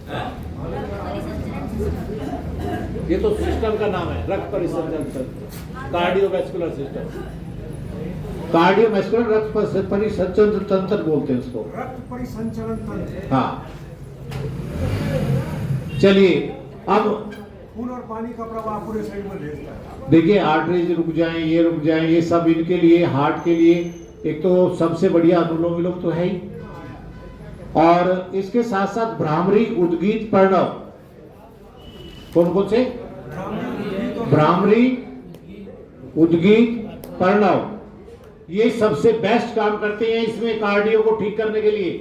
रक्त परिसंचरण सिस्टम।
ये तो सिस्टम का नाम है, रक्त परिसंचरण तंत्र, कार्डियोवैस्कुलर सिस्टम। कार्डियोवैस्कुलर रक्त परिसंचरण तंत्र बोलते हैं इसको।
रक्त परिसंचरण तंत्र।
हाँ, चलिए अब
खून और पानी का प्रवाह पूरे शरीर में भेजता है।
देखिए, आर्टरीज रुक जाएं, ये रुक जाएं, ये सब इनके लिए, हार्ट के लिए एक तो सबसे बढ़िया अनुलोम विलोम तो है ही, और इसके साथ साथ भ्रामरी, उद्गीत, प्रणव। कौन कौन से? भ्रामरी, उद्गीत, प्रणव, ये सबसे बेस्ट काम करते हैं इसमें कार्डियो को ठीक करने के लिए।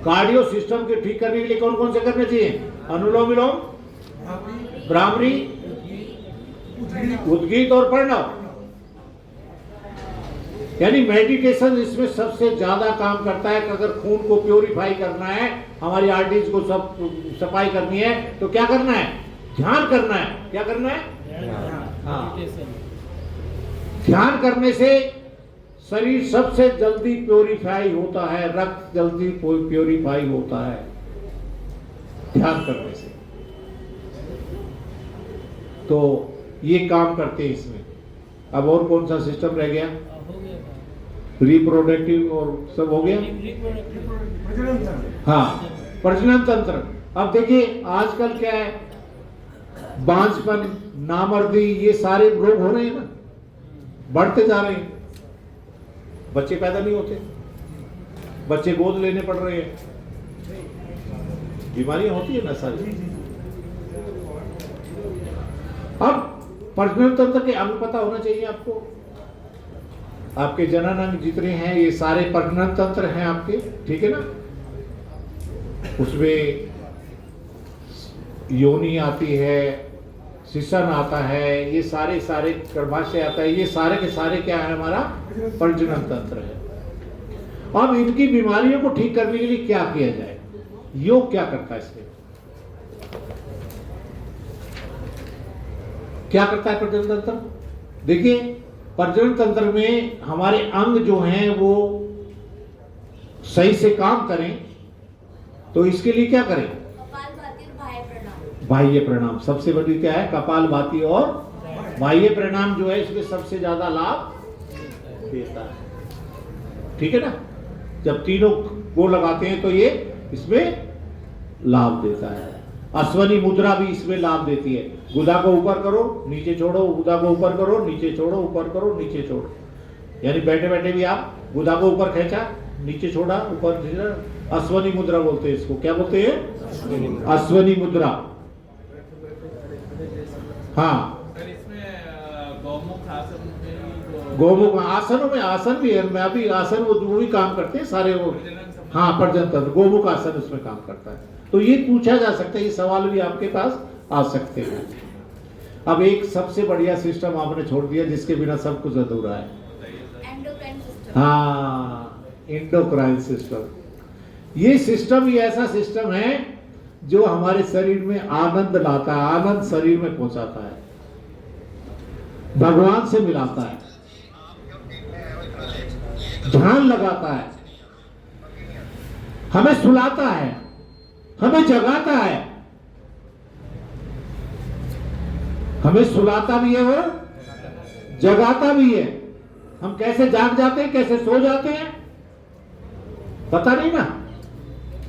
कार्डियो सिस्टम के ठीक करने के लिए कौन कौन से करने चाहिए? अनुलोम विलोम, भ्रामरी, उद्गीत और प्रणव। यानी मेडिटेशन इसमें सबसे ज्यादा काम करता है। कि अगर खून को प्योरीफाई करना है, हमारी आर्टरीज को सब सफाई करनी है, तो क्या करना है? ध्यान करना है। क्या करना है? हाँ, ध्यान करने से शरीर सबसे जल्दी प्योरीफाई होता है, रक्त जल्दी प्योरीफाई होता है ध्यान करने से। तो ये काम करते हैं इसमें। अब और कौन सा सिस्टम रह गया?
हो गया।
रिप्रोडक्टिव और सब हो गया।
प्रजनन तंत्र।
हाँ, प्रजनन तंत्र। अब देखिए आजकल क्या है, बांझपन, नामर्दी, ये सारे रोग हो रहे हैं ना, बढ़ते जा रहे हैं। बच्चे पैदा नहीं होते, बच्चे गोद लेने पड़ रहे हैं, बीमारियां होती है ना सारी। अब प्रजनन तंत्र के अंग पता होना चाहिए आपको। आपके जनन अंग जितने हैं ये सारे प्रजनन तंत्र हैं आपके, ठीक है ना? उसमें योनि आती है, शिशन आता है, ये सारे गर्भाशय आता है, ये सारे के सारे क्या है? हमारा प्रजनन तंत्र है। अब इनकी बीमारियों को ठीक करने के लिए क्या किया जाए? योग क्या करता है इसमें? क्या करता है प्रजनन तंत्र? देखिए, प्रजनन तंत्र में हमारे अंग जो हैं वो सही से काम करें, तो इसके लिए क्या करें?
कपालभाति और बाह्य प्रणाम।
बाह्य प्रणाम सबसे बड़ी क्या है? कपालभाति और बाह्य प्रणाम जो है इसमें सबसे ज्यादा लाभ देता है, ठीक है ना? जब तीनों को लगाते हैं तो ये इसमें लाभ देता है। अश्वनी मुद्रा भी इसमें लाभ देती है। गुदा को ऊपर करो, नीचे छोड़ो, गुदा को ऊपर करो, नीचे छोड़ो, ऊपर करो, नीचे छोड़ो। यानी बैठे बैठे भी आप गुदा को ऊपर खींचा, नीचे छोड़ा, ऊपर खींचा। अश्वनी मुद्रा बोलते हैं इसको। क्या बोलते हैं? अश्वनी मुद्रा। हाँ,
गौमुख आसन में,
गोमुख आसनों में आसन भी है। मैं अभी आसन वो भी काम करते हैं सारे वो। हाँ, प्रजनन तंत्र, गोमुख आसन उसमें काम करता है। तो ये पूछा जा सकता है, ये सवाल भी आपके पास आ सकते हैं। अब एक सबसे बढ़िया सिस्टम आपने छोड़ दिया जिसके बिना सब कुछ अधूरा है।
Endocrine system.
हाँ, एंडोक्राइन सिस्टम। ये सिस्टम ही ऐसा सिस्टम है जो हमारे शरीर में आनंद लाता है, आनंद शरीर में पहुंचाता है, भगवान से मिलाता है, ध्यान लगाता है, हमें सुलाता है, हमें जगाता है, हमें सुलाता भी है और जगाता भी है। हम कैसे जाग जाते हैं, कैसे सो जाते हैं पता नहीं ना,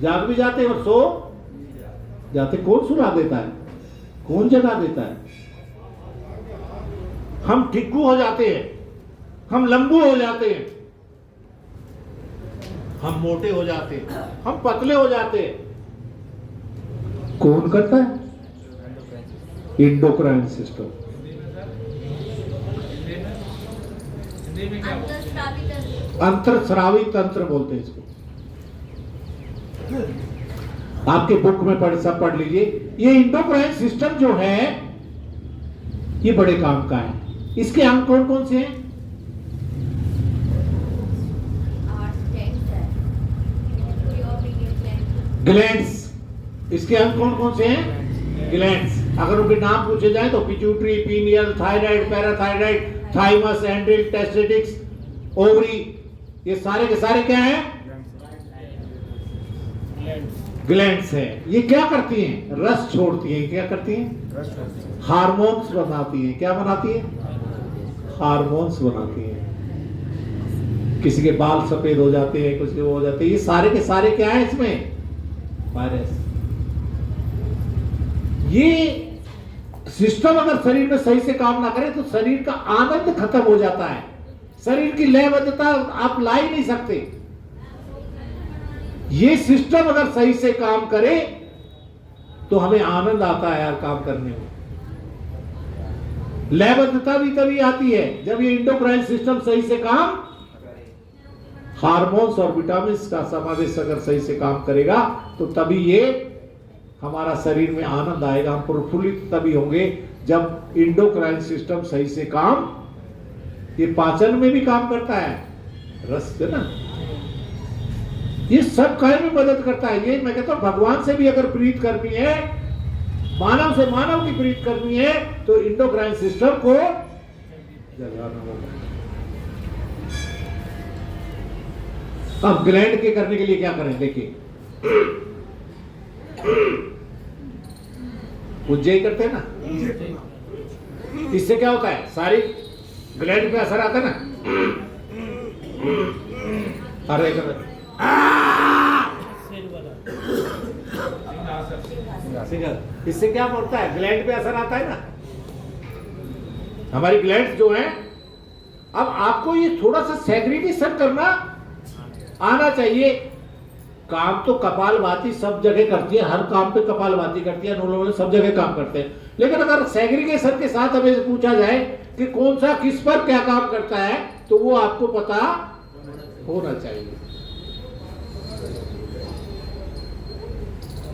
जाग भी जाते हैं और सो जाते। कौन सुला देता है, कौन जगा देता है? हम ठिक्कू हो जाते हैं, हम लंबू हो जाते हैं, हम मोटे हो जाते हैं, हम पतले हो जाते हैं। कौन करता है? Endocrine system.
अंतःस्रावी तंत्र।
अंतःस्रावी तंत्र बोलते हैं इसको। आपके बुक में सब पढ़ लीजिए। ये एंडोक्राइन सिस्टम जो है ये बड़े काम का है। इसके अंग कौन कौन से हैं?
8 glands है।
ग्लैंड्स। इसके अंग कौन कौन से हैं? ग्लैंड्स। अगर उनके नाम पूछे जाए तो pituitary, pineal, thyroid, parathyroid, thymus, एंड्रिल, टेस्टिडिक्स, ओवरी, ये सारे के सारे क्या हैं? ग्लैंड्स है। ये क्या करती हैं? रस छोड़ती हैं। क्या करती हैं? हार्मोन्स बनाती हैं। क्या बनाती हैं? हार्मोन्स बनाती हैं। किसी के बाल सफेद हो जाते हैं, किसी के वो हो जाते हैं। ये सारे के सारे क्या है इसमें? वायरस। ये सिस्टम अगर शरीर में सही से काम ना करे तो शरीर का आनंद खत्म हो जाता है। शरीर की लयबद्धता आप ला ही नहीं सकते। ये सिस्टम अगर सही से काम करे तो हमें आनंद आता है यार काम करने में। लयबद्धता भी तभी आती है जब ये एंडोक्राइन सिस्टम सही से काम, हार्मोन्स और विटामिन का समावेश अगर सही से काम करेगा तो तभी ये हमारा शरीर में आनंद आएगा। हम प्रफुल्लित तभी होंगे जब एंडोक्राइन सिस्टम सही से काम, ये पाचन में भी काम करता है, रस है ना, ये सब कार्य में मदद करता है। ये मैं कहता हूं भगवान से भी अगर प्रीत करनी है, मानव से मानव की प्रीत करनी है तो एंडोक्राइन सिस्टम को जगाना होगा। अब ग्लैंड के करने के लिए क्या करें? देखिए उज्जै करते हैं ना, इससे क्या होता है? सारी ग्लैंड पे असर आता है ना। अरे इससे क्या होता है? ग्लैंड पे असर आता है ना। हमारी ग्लैंड जो है, अब आपको ये थोड़ा सा सेग्रीगेशन करना आना चाहिए। काम तो कपालभाति सब जगह करती है, हर काम पे कपालभाति करती है, लोग सब जगह काम करते हैं। लेकिन अगर सेग्रीगेशन के साथ हमें पूछा जाए कि कौन सा किस पर क्या काम करता है तो वो आपको पता होना चाहिए।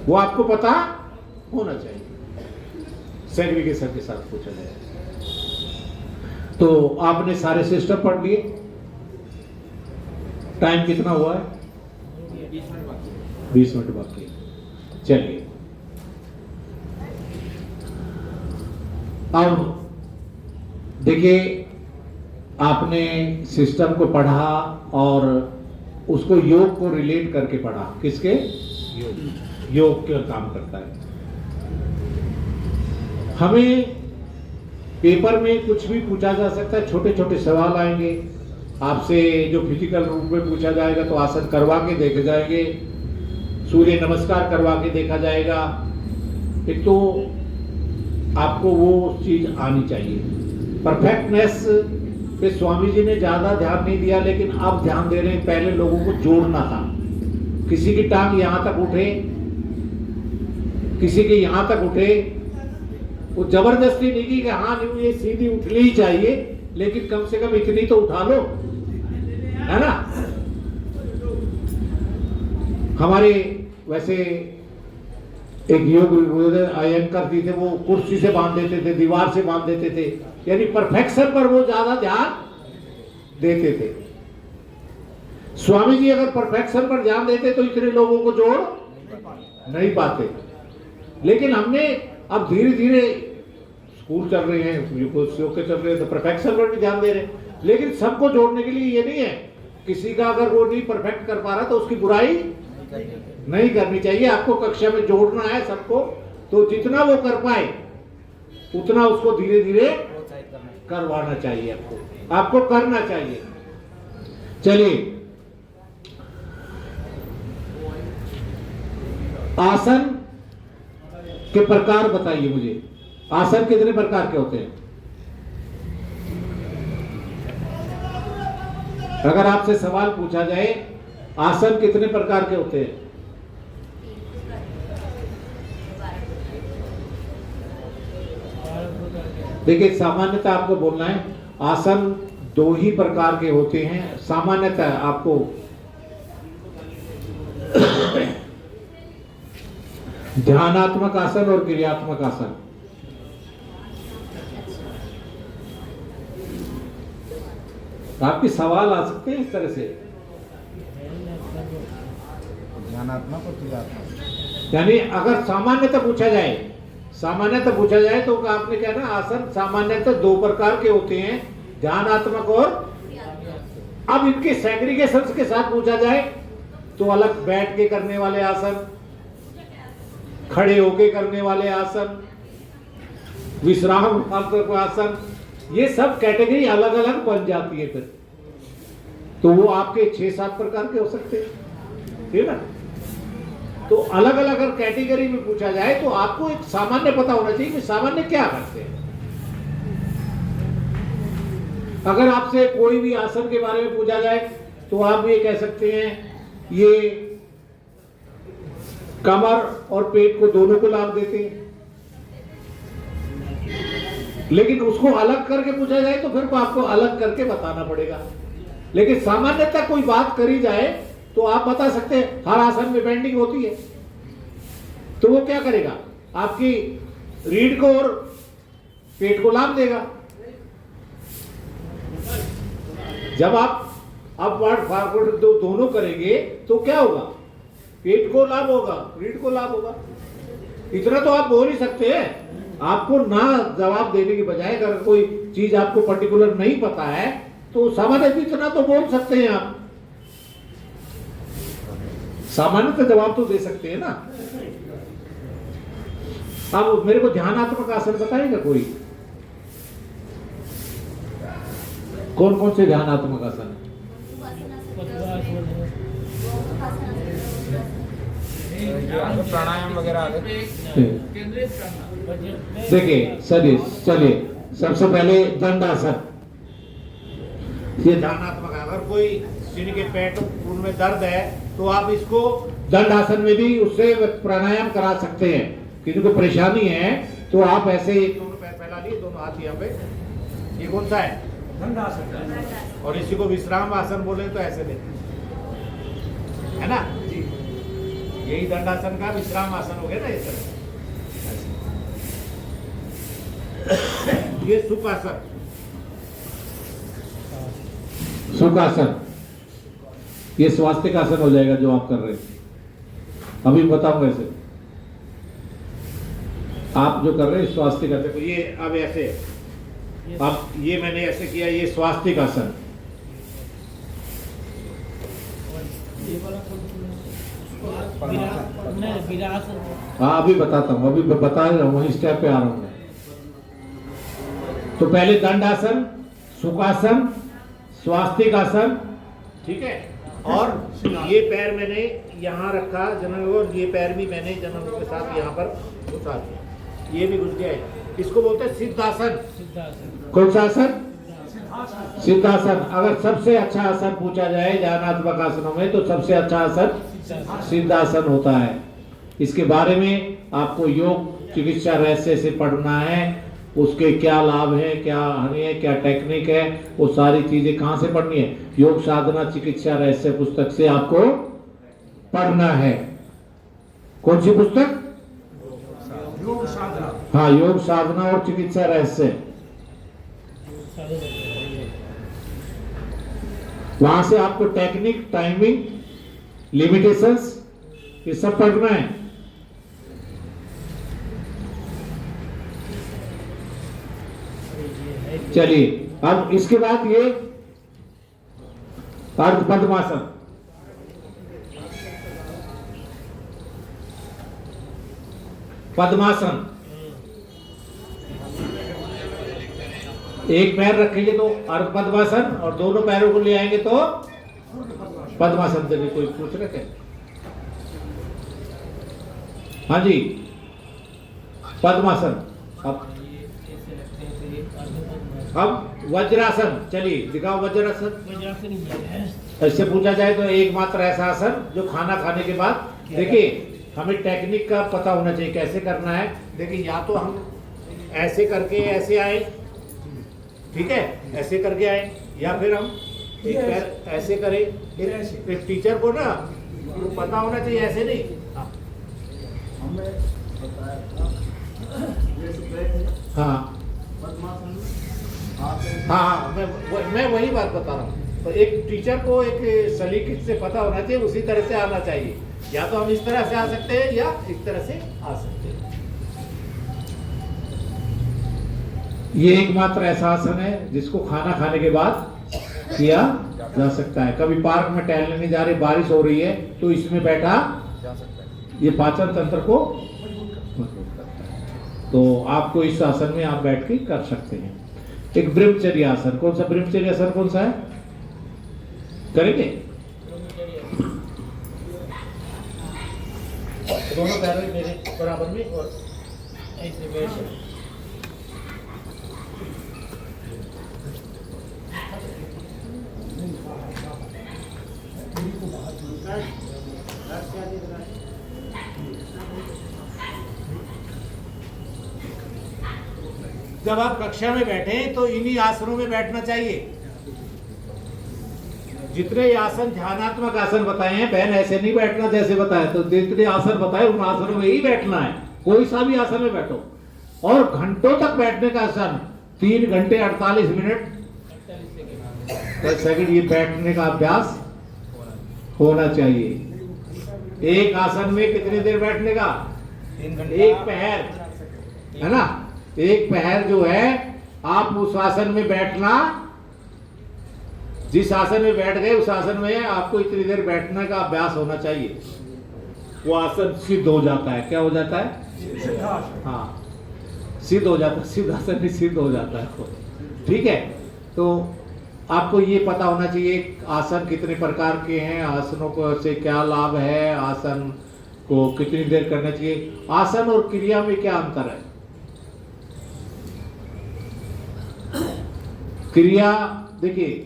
वो आपको पता होना चाहिए सेग्रीगेशन के साथ पूछा जाए। तो आपने सारे सिस्टम पढ़ लिए। टाइम कितना हुआ है? 20 मिनट बाकी। चलिए अब देखिए, आपने सिस्टम को पढ़ा और उसको योग को रिलेट करके पढ़ा। किसके? योग क्या काम करता है। हमें पेपर में कुछ भी पूछा जा सकता है, छोटे छोटे सवाल आएंगे आपसे जो फिजिकल रूप में पूछा जाएगा तो आसन करवा के देखे जाएंगे, सूर्य नमस्कार करवा के देखा जाएगा। एक तो आपको वो चीज आनी चाहिए। परफेक्टनेस पे स्वामी जी ने ज्यादा ध्यान नहीं दिया, लेकिन अब ध्यान दे रहे हैं। पहले लोगों को जोड़ना था, किसी की टांग यहां तक उठे, किसी की यहां तक उठे, वो जबरदस्ती नहीं की कि हाँ ये सीधी उठनी ही चाहिए, लेकिन कम से कम इतनी तो उठा लो, है ना। हमारे वैसे एक योग अयंकर जी थे, वो कुर्सी से बांध देते थे, दीवार से बांध देते थे, यानी परफेक्शन पर वो ज्यादा ध्यान देते थे। स्वामी जी अगर परफेक्शन पर ध्यान देते तो इतने लोगों को जोड़ नहीं पाते। लेकिन हमने अब धीरे धीरे स्कूल चल रहे हैं, योग के चल रहे हैं, तो परफेक्शन पर भी ध्यान दे रहे हैं। लेकिन सबको जोड़ने के लिए ये नहीं है, किसी का अगर वो नहीं परफेक्ट कर पा रहा तो उसकी बुराई नहीं करनी चाहिए। आपको कक्षा में जोड़ना है सबको, तो जितना वो कर पाए उतना उसको धीरे धीरे करवाना चाहिए, आपको करना चाहिए। चलिए, आसन के प्रकार बताइए मुझे। आसन कितने प्रकार के होते हैं? अगर आपसे सवाल पूछा जाए आसन कितने प्रकार के होते हैं? देखिए, सामान्यतः आपको बोलना है आसन 2 ही प्रकार के होते हैं। सामान्यतः आपको ध्यानात्मक आसन और क्रियात्मक आसन। आपके सवाल आ सकते हैं इस तरह से,
ध्यानात्मक और क्रियात्मक।
यानी अगर सामान्यतः पूछा जाए तो आपने कहना आसन सामान्यतः 2 प्रकार के होते हैं, ध्यानात्मक और। अब इनके सेग्रीगेशन के साथ पूछा जाए तो अलग बैठ के करने वाले आसन, खड़े होके करने वाले आसन, विश्राम आसन, ये सब कैटेगरी अलग अलग बन जाती है फिर। तो वो आपके 6-7 प्रकार के हो सकते हैं, ठीक है ना। तो अलग अलग अगर कैटेगरी में पूछा जाए तो आपको एक सामान्य पता होना चाहिए कि सामान्य क्या करते हैं। अगर आपसे कोई भी आसन के बारे में पूछा जाए तो आप ये कह सकते हैं ये कमर और पेट को दोनों को लाभ देते हैं। लेकिन उसको अलग करके पूछा जाए तो फिर आपको अलग करके बताना पड़ेगा। लेकिन सामान्यतः कोई बात करी जाए तो आप बता सकते हैं हर आसन में बेंडिंग होती है, तो वो क्या करेगा, आपकी रीढ़ को और पेट को लाभ देगा। जब आप अपवर्ड फॉरवर्ड दोनों करेंगे तो क्या होगा, पेट को लाभ होगा, रीढ़ को लाभ होगा। इतना तो आप बोल ही सकते हैं। आपको ना जवाब देने की बजाय अगर कोई चीज आपको पर्टिकुलर नहीं पता है तो सामान्य इतना तो बोल सकते हैं आप, सामान्य जवाब तो दे सकते हैं ना। अब मेरे को ध्यानात्मक आसन बताएगा कोई, कौन कौन से ध्यानात्मक आसन?
प्राणायाम वगैरह आगे।
देखिए चलिए सबसे पहले दंडासन। ये ध्यानात्मक, अगर कोई जिनके पेट उनमें दर्द है तो आप इसको दंडासन में भी उससे प्राणायाम करा सकते हैं। किसी को परेशानी है तो आप ऐसे दोनों पैर फैला लिए, दोनों हाथ यहाँ पे, ये कौन सा है, दंडासन। और इसी को विश्राम आसन बोले तो ऐसे ले, है ना, यही दंडासन का विश्राम आसन हो गया ना इस तरह। ये सुखासन, सुखासन ये स्वास्थ्य का आसन हो जाएगा जो आप कर रहे हैं। अभी बताऊंगा ऐसे आप जो कर रहे हैं स्वास्थ्य का। देखो ये अब ऐसे, अब ये मैंने ऐसे किया, ये स्वास्थ्य का आसन। हाँ अभी बताता हूँ, अभी बता रहा हूँ, वही स्टेप पे आ रहा हूँ मैं। तो पहले दंडासन, सुखासन, स्वास्तिक आसन, ठीक है। और ये पैर मैंने यहाँ रखा जन्म, और ये पैर भी मैंने जन्म के साथ यहाँ पर घुसा दिया, ये भी घुस गया है। इसको बोलते हैं सिद्धासन। कौन सा आसन? सिद्धासन। अगर सबसे अच्छा आसन पूछा जाए ध्यानात्मक आसनों में तो सबसे अच्छा आसन सिद्धासन होता है। इसके बारे में आपको योग चिकित्सा रहस्य से पढ़ना है, उसके क्या लाभ है, क्या हानि है, क्या टेक्निक है, वो सारी चीजें कहाँ से पढ़नी है, योग साधना चिकित्सा रहस्य पुस्तक से आपको पढ़ना है। कौन सी पुस्तक? हाँ, योग साधना और चिकित्सा रहस्य,
साधन होते हैं।
वहां से आपको टेक्निक, टाइमिंग, लिमिटेशंस, ये सब पढ़ना है।
ये है कि
चलिए, अब इसके बाद ये अर्ध पद्मासन। पद्मासन, एक पैर रखेंगे तो अर्ध पद्मासन और दोनों पैरों को ले आएंगे तो पद्मासन। से भी कोई पूछ रहे थे? हाँ जी, पद्मासन। अब
ये ऐसे रखते हैं तो ये अर्ध
अब वज्रासन, चलिए दिखाओ वज्रासन।
वज्रासन ये है।
ऐसे पूछा जाए तो एकमात्र ऐसा आसन जो खाना खाने के बाद, देखिए हमें टेक्निक का पता होना चाहिए कैसे करना है। देखिए, या तो हम ऐसे करके ऐसे आए, ठीक है, ऐसे करके आए, या फिर हम एक पैर ऐसे करें। एक टीचर को ना वो पता होना चाहिए, ऐसे नहीं।
हमें बताया था जैसे बैठे
हाँ
पद्मासन आप
हाँ, मैं वही बात बता रहा हूँ। तो एक टीचर को एक सलीके से पता होना चाहिए, उसी तरह से आना चाहिए। या तो हम इस तरह से आ सकते हैं या इस तरह से आ सकते हैं। ये एकमात्र ऐसा आसन है जिसको खाना खाने के बाद किया जा सकता है। कभी पार्क में टहलने नहीं जा रहे, बारिश हो रही है, तो इसमें बैठा जा सकता है। ये पाचन तंत्र को मजबूत करता है। तो आपको इस आसन में आप बैठ के कर सकते हैं। एक ब्रह्मचर्य आसन, कौन सा ब्रह्मचर्य आसन कौन सा है? करेंगे? दोनों पैरों मेरे बराबर में और
ऐसे बैठ जाओ।
जब आप कक्षा में बैठे तो इन्हीं आसनों में बैठना चाहिए। जितने आसन ध्यानात्मक आसन बताए हैं बहन, ऐसे नहीं बैठना जैसे बताया। तो जितने आसन बताए उन आसनों में ही बैठना है। कोई सा भी आसन में बैठो। और घंटों तक बैठने का आसन, 3 घंटे 48 मिनट 10 सेकंड, ये बैठने का अभ्यास होना चाहिए। एक आसन में कितनी देर बैठने का?
3 घंटे।
एक पहर, है ना? एक पहर जो है, आप उस आसन में बैठना, जिस आसन में बैठ गए उस आसन में आपको इतनी देर बैठने का अभ्यास होना चाहिए। वो आसन सिद्ध हो जाता है। क्या हो जाता है? हाँ, सिद्ध हो जाता है। सिद्ध आसन भी सिद्ध हो जाता है। ठीक है, तो आपको ये पता होना चाहिए आसन कितने प्रकार के हैं, आसनों को से क्या लाभ है, आसन को कितनी देर करना चाहिए। आसन और क्रिया में क्या अंतर है? क्रिया, देखिए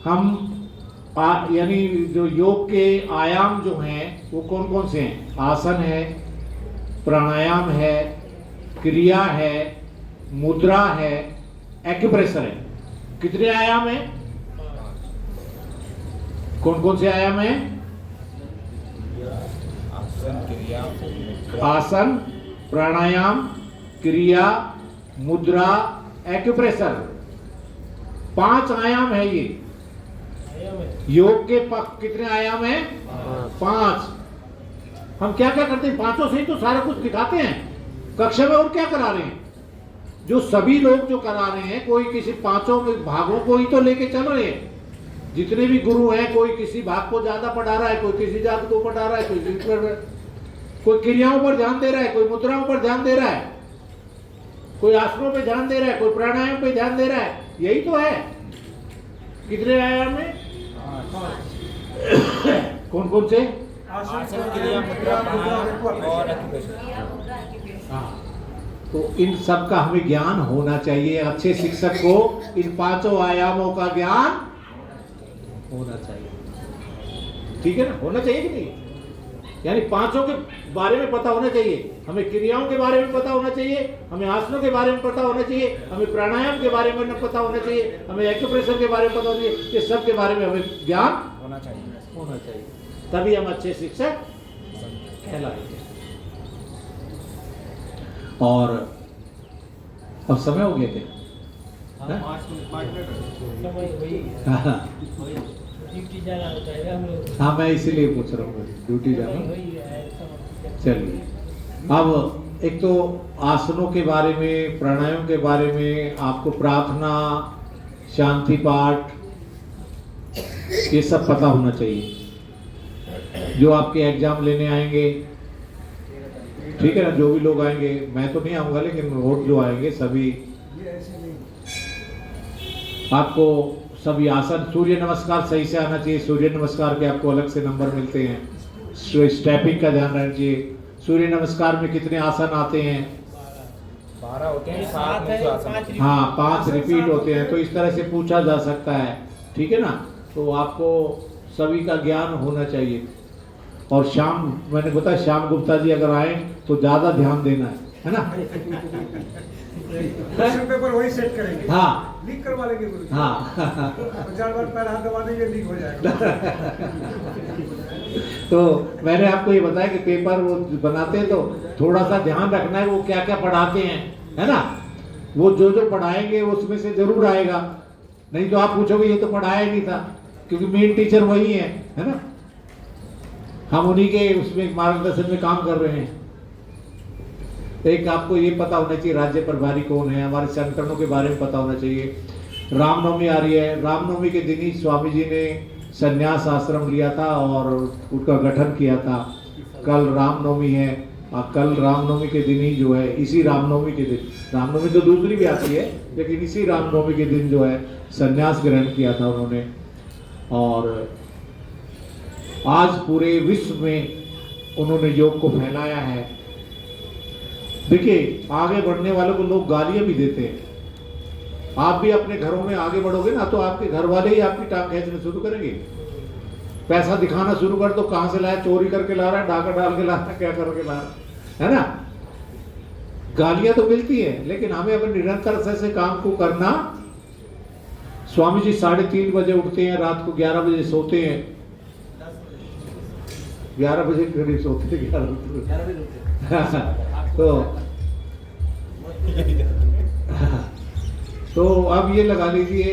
हम यानी जो योग के आयाम जो हैं वो कौन कौन से हैं? आसन है, प्राणायाम है, क्रिया है, मुद्रा है, एक्यूप्रेशर है। कितने आयाम हैं? कौन कौन से आयाम हैं? आसन, प्राणायाम, क्रिया, मुद्रा, एक्यूप्रेशर, 5 आयाम है ये। योग के कितने आयाम हैं? 5। हम क्या क्या करते हैं? 5 से ही तो सारा कुछ दिखाते हैं कक्षा में। और क्या करा रहे हैं? जो सभी लोग जो करा रहे हैं, कोई किसी 5 भागों को ही तो लेके चल रहे हैं। जितने भी गुरु हैं, कोई किसी भाग को ज्यादा पढ़ा रहा है, कोई किसी जात को पढ़ा रहा है, कोई क्रियाओं पर ध्यान दे रहा है, कोई मुद्राओं पर ध्यान दे रहा है, कोई आसनों पे ध्यान दे रहा है, कोई प्राणायाम पे ध्यान दे रहा है। यही तो है। कितने आयाम में? कौन कौन से?
आसन, क्रिया, मुद्रा,
और
हाँ, तो इन सब का हमें ज्ञान होना चाहिए। अच्छे शिक्षक को इन 5 आयामों का ज्ञान होना चाहिए। ठीक है ना? होना चाहिए कि नहीं? यानी 5 के बारे में पता होना चाहिए। हमें क्रियाओं के बारे में पता होना चाहिए, हमें आसनों के बारे में पता होना चाहिए, हमें प्राणायाम के बारे में पता होना चाहिए, हमें एक्यूप्रेशर के बारे में पता होना चाहिए। ये सब के बारे में हमें ज्ञान होना चाहिए। तभी हम अच्छे शिक्षक कहलाएंगे। और अब समय हो गया क्या?
समय वही है,
हाँ
ड्यूटी जाना होता है हम लोग,
हाँ, मैं इसीलिए पूछ रहा हूँ, ड्यूटी जाना।
वही है समय।
चलिए, अब एक तो आसनों के बारे में, प्राणायाम के बारे में, आपको प्रार्थना, शांति पाठ, ये सब पता होना चाहिए। जो आपके एग्जाम लेने आएंगे, ठीक है ना, जो भी लोग आएंगे, मैं तो नहीं आऊँगा लेकिन रोज जो आएंगे सभी, आपको सभी आसन, सूर्य नमस्कार सही से आना चाहिए। सूर्य नमस्कार के आपको अलग से नंबर मिलते हैं, स्टेपिंग का ध्यान रखना चाहिए। सूर्य नमस्कार में कितने आसन आते हैं?
12 होते हैं,
7 है, 5
हाँ, 5 रिपीट होते हैं। तो इस तरह से पूछा जा सकता है, ठीक है ना। तो आपको सभी का ज्ञान होना चाहिए। और शाम, मैंने बताया श्याम गुप्ता जी अगर आए तो ज़्यादा ध्यान देना है ना।
क्वेश्चन पेपर वही सेट करेंगे,
हाँ
लीक करवा लेंगे गुरु जी।
हाँ
4 बार पैर हाथ दबा देंगे, लीक हो जाएगा।
तो मैंने आपको ये बताया कि पेपर वो बनाते हैं तो थोड़ा सा ध्यान रखना है वो क्या क्या पढ़ाते हैं, है ना। वो जो जो पढ़ाएंगे उसमें से जरूर आएगा, नहीं तो आप पूछोगे ये तो पढ़ाया ही नहीं था, क्योंकि मेन टीचर वही है ना। हम उन्हीं के उसमें मार्गदर्शन में काम कर रहे हैं। एक आपको ये पता होना चाहिए राज्य प्रभारी कौन है, हमारे संगठनों के बारे में पता होना चाहिए। रामनवमी आ रही है, रामनवमी के दिन ही स्वामी जी ने संन्यास आश्रम लिया था और उसका गठन किया था। कल रामनवमी है और कल रामनवमी के दिन ही जो है, इसी रामनवमी के दिन, रामनवमी तो दूसरी भी आती है लेकिन इसी रामनवमी के दिन जो है संन्यास ग्रहण किया था उन्होंने। और आज पूरे विश्व में उन्होंने योग को फैलाया है। देखिए, आगे बढ़ने वालों को लोग गालियां भी देते हैं। आप भी अपने घरों में आगे बढ़ोगे ना तो आपके घर वाले ही आपकी टांग खींचना शुरू करेंगे। पैसा दिखाना शुरू कर दो, कहां से लाया, चोरी करके ला रहा है, डाका डाल के ला रहा है, क्या करके ला रहा है ना। गालियां तो मिलती है लेकिन हमें अपने निरंतर से काम को करना। स्वामी जी 3:30 बजे उठते हैं, रात को 11 बजे सोते हैं, 11 बजे करीब सोते हैं, 11 बजे तो अब ये लगा लीजिए,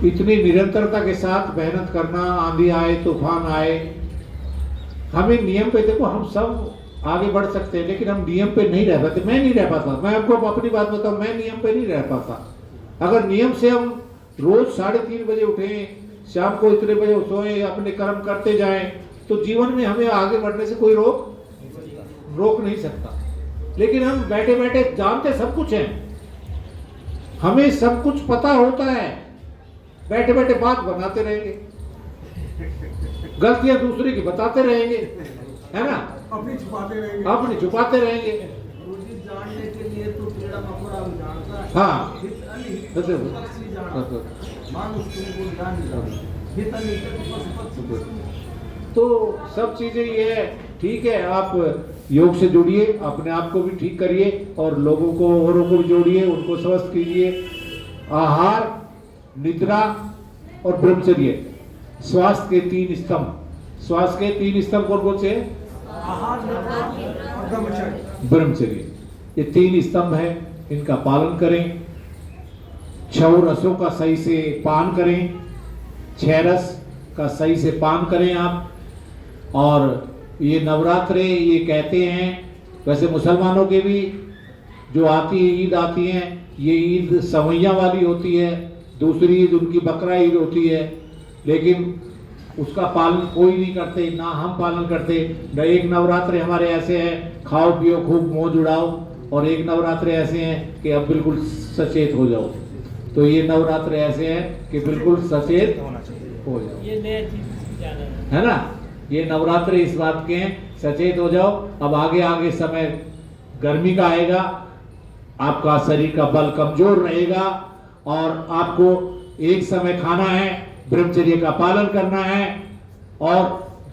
इतनी निरंतरता के साथ मेहनत करना, आंधी आए तूफान आए, हमें नियम पे, देखो हम सब आगे बढ़ सकते हैं लेकिन हम नियम पे नहीं रह पाते। मैं नहीं रह पाता, मैं आपको अपनी बात बताऊं, मैं नियम पे नहीं रह पाता। अगर नियम से हम रोज 3:30 बजे उठें, शाम को इतने बजे सोएं, अपने कर्म करते जाएं, तो जीवन में हमें आगे बढ़ने से कोई रोक नहीं सकता। लेकिन हम बैठे बैठे जानते सब कुछ है, हमें सब कुछ पता होता है, बैठे बैठे बात बनाते रहेंगे, गलतियां दूसरे की बताते रहेंगे, है ना,
अपनी
छुपाते रहेंगे।
जानने के लिए तो कीड़ा मकोड़ा जानता है।
हाँ, तो सब चीजें ये है। ठीक है, आप योग से जुड़िए, अपने आप को भी ठीक करिए और लोगों को, औरों को भी जोड़िए, उनको स्वस्थ कीजिए। आहार, निद्रा और ब्रह्मचर्य, स्वास्थ्य के 3 स्तंभ। स्वास्थ्य के 3 स्तंभ कौन कौन से हैं?
आहार, निद्रा और ब्रह्मचर्य।
ब्रह्मचर्य, ये 3 स्तंभ है, इनका पालन करें। 6 रसों का सही से पान करें, 6 रस का सही से पान करें आप। और ये नवरात्रे ये कहते हैं, वैसे मुसलमानों के भी जो आती है ईद आती है, ये ईद सवैया वाली होती है, दूसरी ईद उनकी बकरा ईद होती है, लेकिन उसका पालन कोई नहीं करते, ना हम पालन करते। एक नवरात्रे हमारे ऐसे हैं, खाओ पियो खूब मौज उड़ाओ, और एक नवरात्रे ऐसे हैं कि अब बिल्कुल सचेत हो जाओ। तो ये नवरात्रे ऐसे हैं कि बिल्कुल सचेत हो जाओ,
ये नया चीज जाना
है ना। ये नवरात्रे इस बात के हैं, सचेत हो जाओ। अब आगे आगे समय गर्मी का आएगा, आपका शरीर का बल कमजोर रहेगा और आपको एक समय खाना है, ब्रह्मचर्य का पालन करना है, और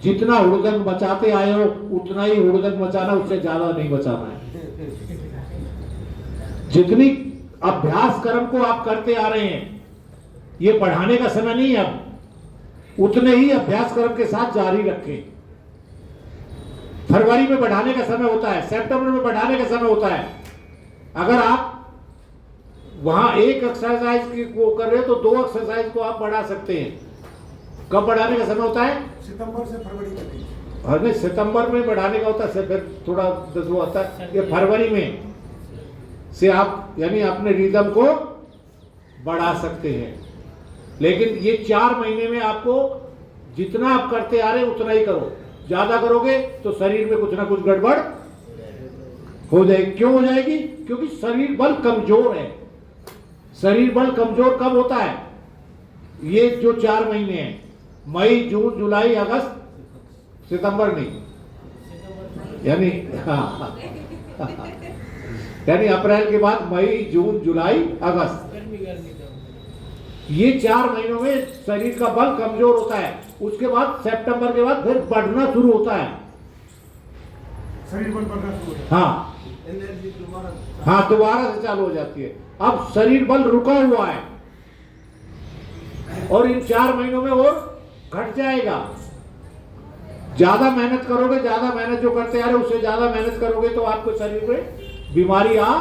जितना हुड़दंग मचाते आए हो उतना ही हुड़दंग मचाना, उससे ज्यादा नहीं मचाना है। जितनी अभ्यास कर्म को आप करते आ रहे हैं, ये बढ़ाने का समय नहीं है, अब उतने ही अभ्यास कर्म के साथ जारी रखें। फरवरी में बढ़ाने का समय होता है, सितंबर में बढ़ाने का समय होता है। अगर आप वहां एक एक्सरसाइज की वो कर रहे हो तो 2 एक्सरसाइज को आप बढ़ा सकते हैं। कब बढ़ाने का समय होता है?
सितंबर से फरवरी तक।
हर में सितंबर में बढ़ाने का होता है, फिर थोड़ा वो आता है ये फरवरी में से आप यानी अपने रिदम को बढ़ा सकते हैं। लेकिन ये 4 महीने में आपको जितना आप करते आ रहे हैं उतना ही करो। ज्यादा करोगे तो शरीर में कुछ ना कुछ गड़बड़ हो जाएगी। क्यों हो जाएगी? क्योंकि शरीर बल कमजोर है। शरीर बल कमजोर कब होता है? ये जो 4 महीने हैं, मई, जून, जुलाई, अगस्त, सितंबर नहीं, यानी हाँ यानी अप्रैल के बाद मई, जून, जुलाई, अगस्त,
गर्मी का
ये 4 महीनों में शरीर का बल कमजोर होता है। उसके बाद सितंबर के बाद फिर बढ़ना शुरू होता है।
शरीर बल बढ़ना शुरू हो जाता है।
हाँ हाँ, दोबारा से चालू हो जाती है। अब शरीर बल रुका हुआ है और इन 4 महीनों में और घट जाएगा। ज्यादा मेहनत करोगे, ज्यादा मेहनत जो करते आ रहे उससे ज्यादा मेहनत करोगे तो आपको शरीर में बीमारी आ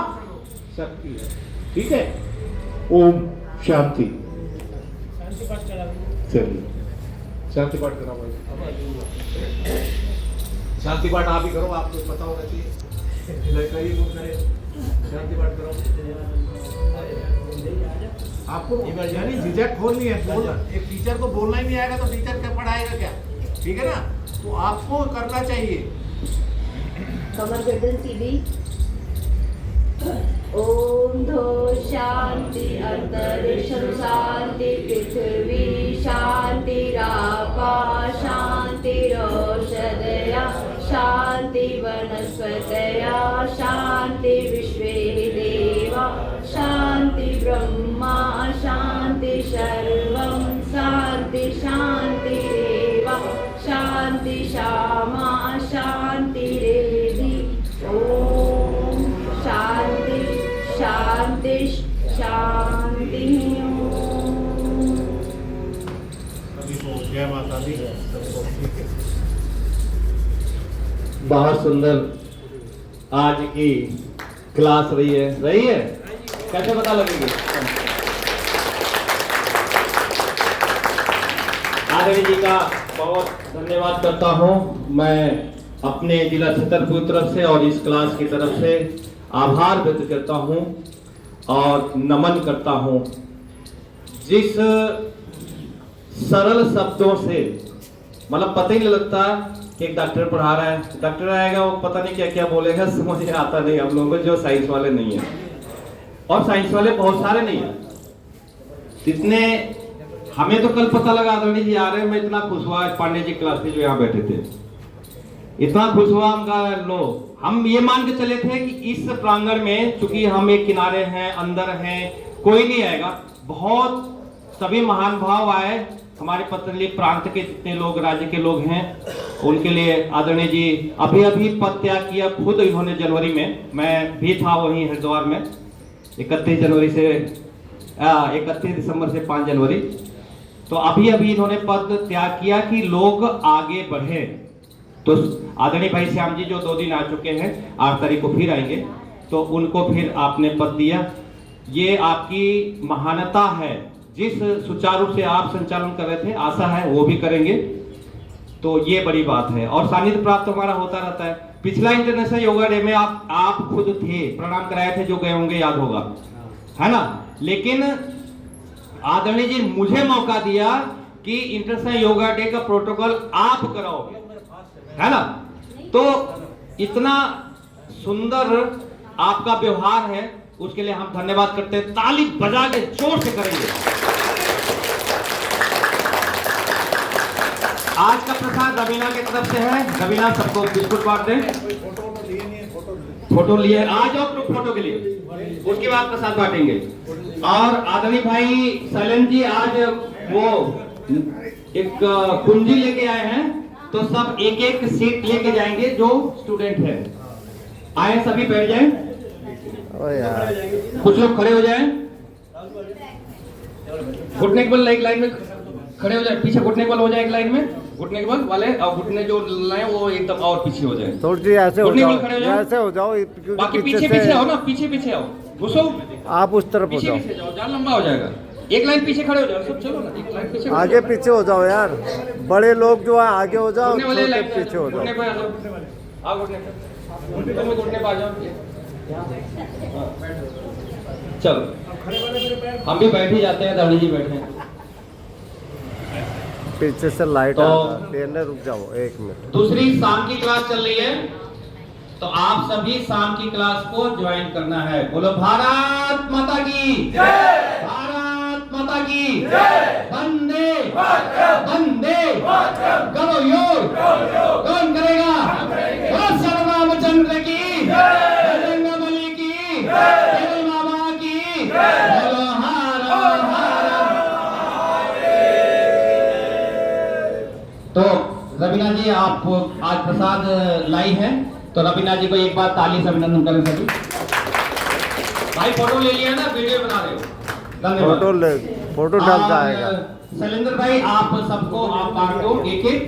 सकती है। ठीक है, ओम शांति।
शांति पाठ करा दो।
चलिए शांति पाठ कराओ भाई। शांति पाठ आप ही करो, आपको पता होना चाहिए। कई लोग करें, शांति पाठ करो। आपको यानी झिझक खोलनी है, बोलना। एक टीचर को बोलना ही नहीं आएगा तो टीचर क्या पढ़ाएगा क्या? ठीक है ना? तो आपको करना चाहिए।
कमर गर्दन सीधी। ओम धो शांति अंतरिक्षं शांति पृथ्वी शांति रापा शांति रोषधया शांति वनस्पतया शांति विश्वे देवा शांति ब्रह्मा शांति सर्वं शांति शांति देवा शांति श्यामा शांति रेधि। ओम शांति शांति शांति।
जय माता दी।
बहुत सुंदर आज की क्लास रही है कैसे पता लगेगी? आदरणीय जी का बहुत धन्यवाद करता हूं मैं अपने जिला छतरपुर की तरफ से और इस क्लास की तरफ से आभार व्यक्त करता हूं और नमन करता हूं। जिस सरल शब्दों से मतलब पता ही नहीं लगता कि एक डॉक्टर पढ़ा रहा है, डॉक्टर आएगा वो पता नहीं क्या क्या बोलेगा, समझ आता नहीं हम लोगों को जो साइंस वाले नहीं है। और साइंस वाले बहुत सारे नहीं है, इतने हमें तो कल पता लगा आदरणीय जी आ रहे हैं। मैं इतना खुश हुआ पांडे जी क्लास में जो यहाँ बैठे थे, इतना खुश हुआ। हम ये मान के चले थे कि इस प्रांगण में चूंकि हम एक किनारे हैं, अंदर हैं, कोई नहीं आएगा। बहुत सभी महान भाव आए, हमारे पतंजलि प्रांत के जितने लोग राज्य के लोग हैं उनके लिए आदरणीय जी अभी पद त्याग किया खुद इन्होंने जनवरी में। मैं भी था वहीं हरिद्वार में 31 जनवरी से 31 दिसंबर से 5 जनवरी। तो अभी इन्होंने पद त्याग किया कि लोग आगे बढ़े। तो आदरणीय भाई श्याम जी जो 2 दिन आ चुके हैं, 8 तारीख को फिर आएंगे, तो उनको फिर आपने पद दिया। ये आपकी महानता है। जिस सुचारू रूप से आप संचालन कर रहे थे, आशा है वो भी करेंगे, तो ये बड़ी बात है। और सानिध्य प्राप्त हमारा होता रहता है। पिछला इंटरनेशनल योगा डे में आप खुद थे, प्रणाम कराए थे, जो गए होंगे याद होगा, है ना? लेकिन आदरणीय जी मुझे मौका दिया कि इंटरनेशनल योगा डे का प्रोटोकॉल आप कराओगे, है ना? तो इतना सुंदर आपका व्यवहार है, उसके लिए हम धन्यवाद करते हैं। ताली बजा के जोर से करेंगे। आज का प्रसाद रवीना की तरफ से है। रवीना सबको बिस्कुट बांट दें। फोटो लिए आ जाओ ग्रुप फोटो के लिए, उसके बाद प्रसाद बांटेंगे। और आदरणीय भाई शैलेंद्र जी आज वो एक कुंजी लेके आए हैं, तो सब एक एक सीट लेके जाएंगे जो स्टूडेंट है। आए सभी बैठ जाएं, कुछ लोग खड़े हो जाएं, घुटने के बल एक लाइन में खड़े हो जाए, पीछे घुटने के बल हो जाए एक लाइन में। घुटने के बल वाले, और घुटने जो लाए वो एकदम और पीछे हो जाए।
थोड़ी सी ऐसे हो
घुटने
जाओ,
के बल खड़े हो जाओ।
ऐसे हो जाओ, क्योंकि
बाकी
पीछे
पीछे
से
पीछे आओ ना, पीछे पीछे आओ, घुसो,
आप उस तरफ हो
पीछे
जाओ,
पीछे जाओ, जाल लंबा हो जाएगा। एक लाइन पीछे खड़े हो जाओ सब, चलो ना, एक लाइन पीछे खड़े हो
आगे
जाओ।
पीछे हो जाओ यार, बड़े लोग जो है आगे हो जाओ,
घुटने वाले
छोटे
लाइन
पीछे हो
घुटने
जाओ।
पे आ जाओ, आओ घुटने पे, तुम घुटने पे आ जाओ। चलो हम भी बैठ ही जाते हैं, दाढ़ी जी बैठे हैं।
पीछे से लाइट
तो-
आता है, रुक जाओ 1 मिनट।
दूसरी शाम की क्लास चल रही है, तो आप सभी शाम की क्लास को ज्वाइन करना है। बोलो भारत माता की जय, भारत माता की जय, वंदे वंदे करो योग, कौन करेगा? बोलो श्री रामचंद्र की जय, बजरंगबली की जय, देवी माता की जय, बोलो हर हर। तो रवीना जी आप आज प्रसाद लाई हैं, तो रवीना जी को एक बार ताली से अभिनंदन करें सभी। भाई फोटो ले लिया ना, वीडियो बना रहे हो, धन्यवाद।
फोटो डाल
और
जाएगा।
शैलेंद्र भाई आप सबको आप बांटो एक एक,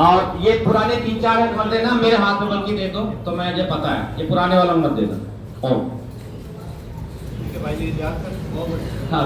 और ये पुराने 3-4 है मत देना, मेरे हाथ में बल्कि दे दो, तो मुझे पता है ये पुराने वाला मत देना। और हाँ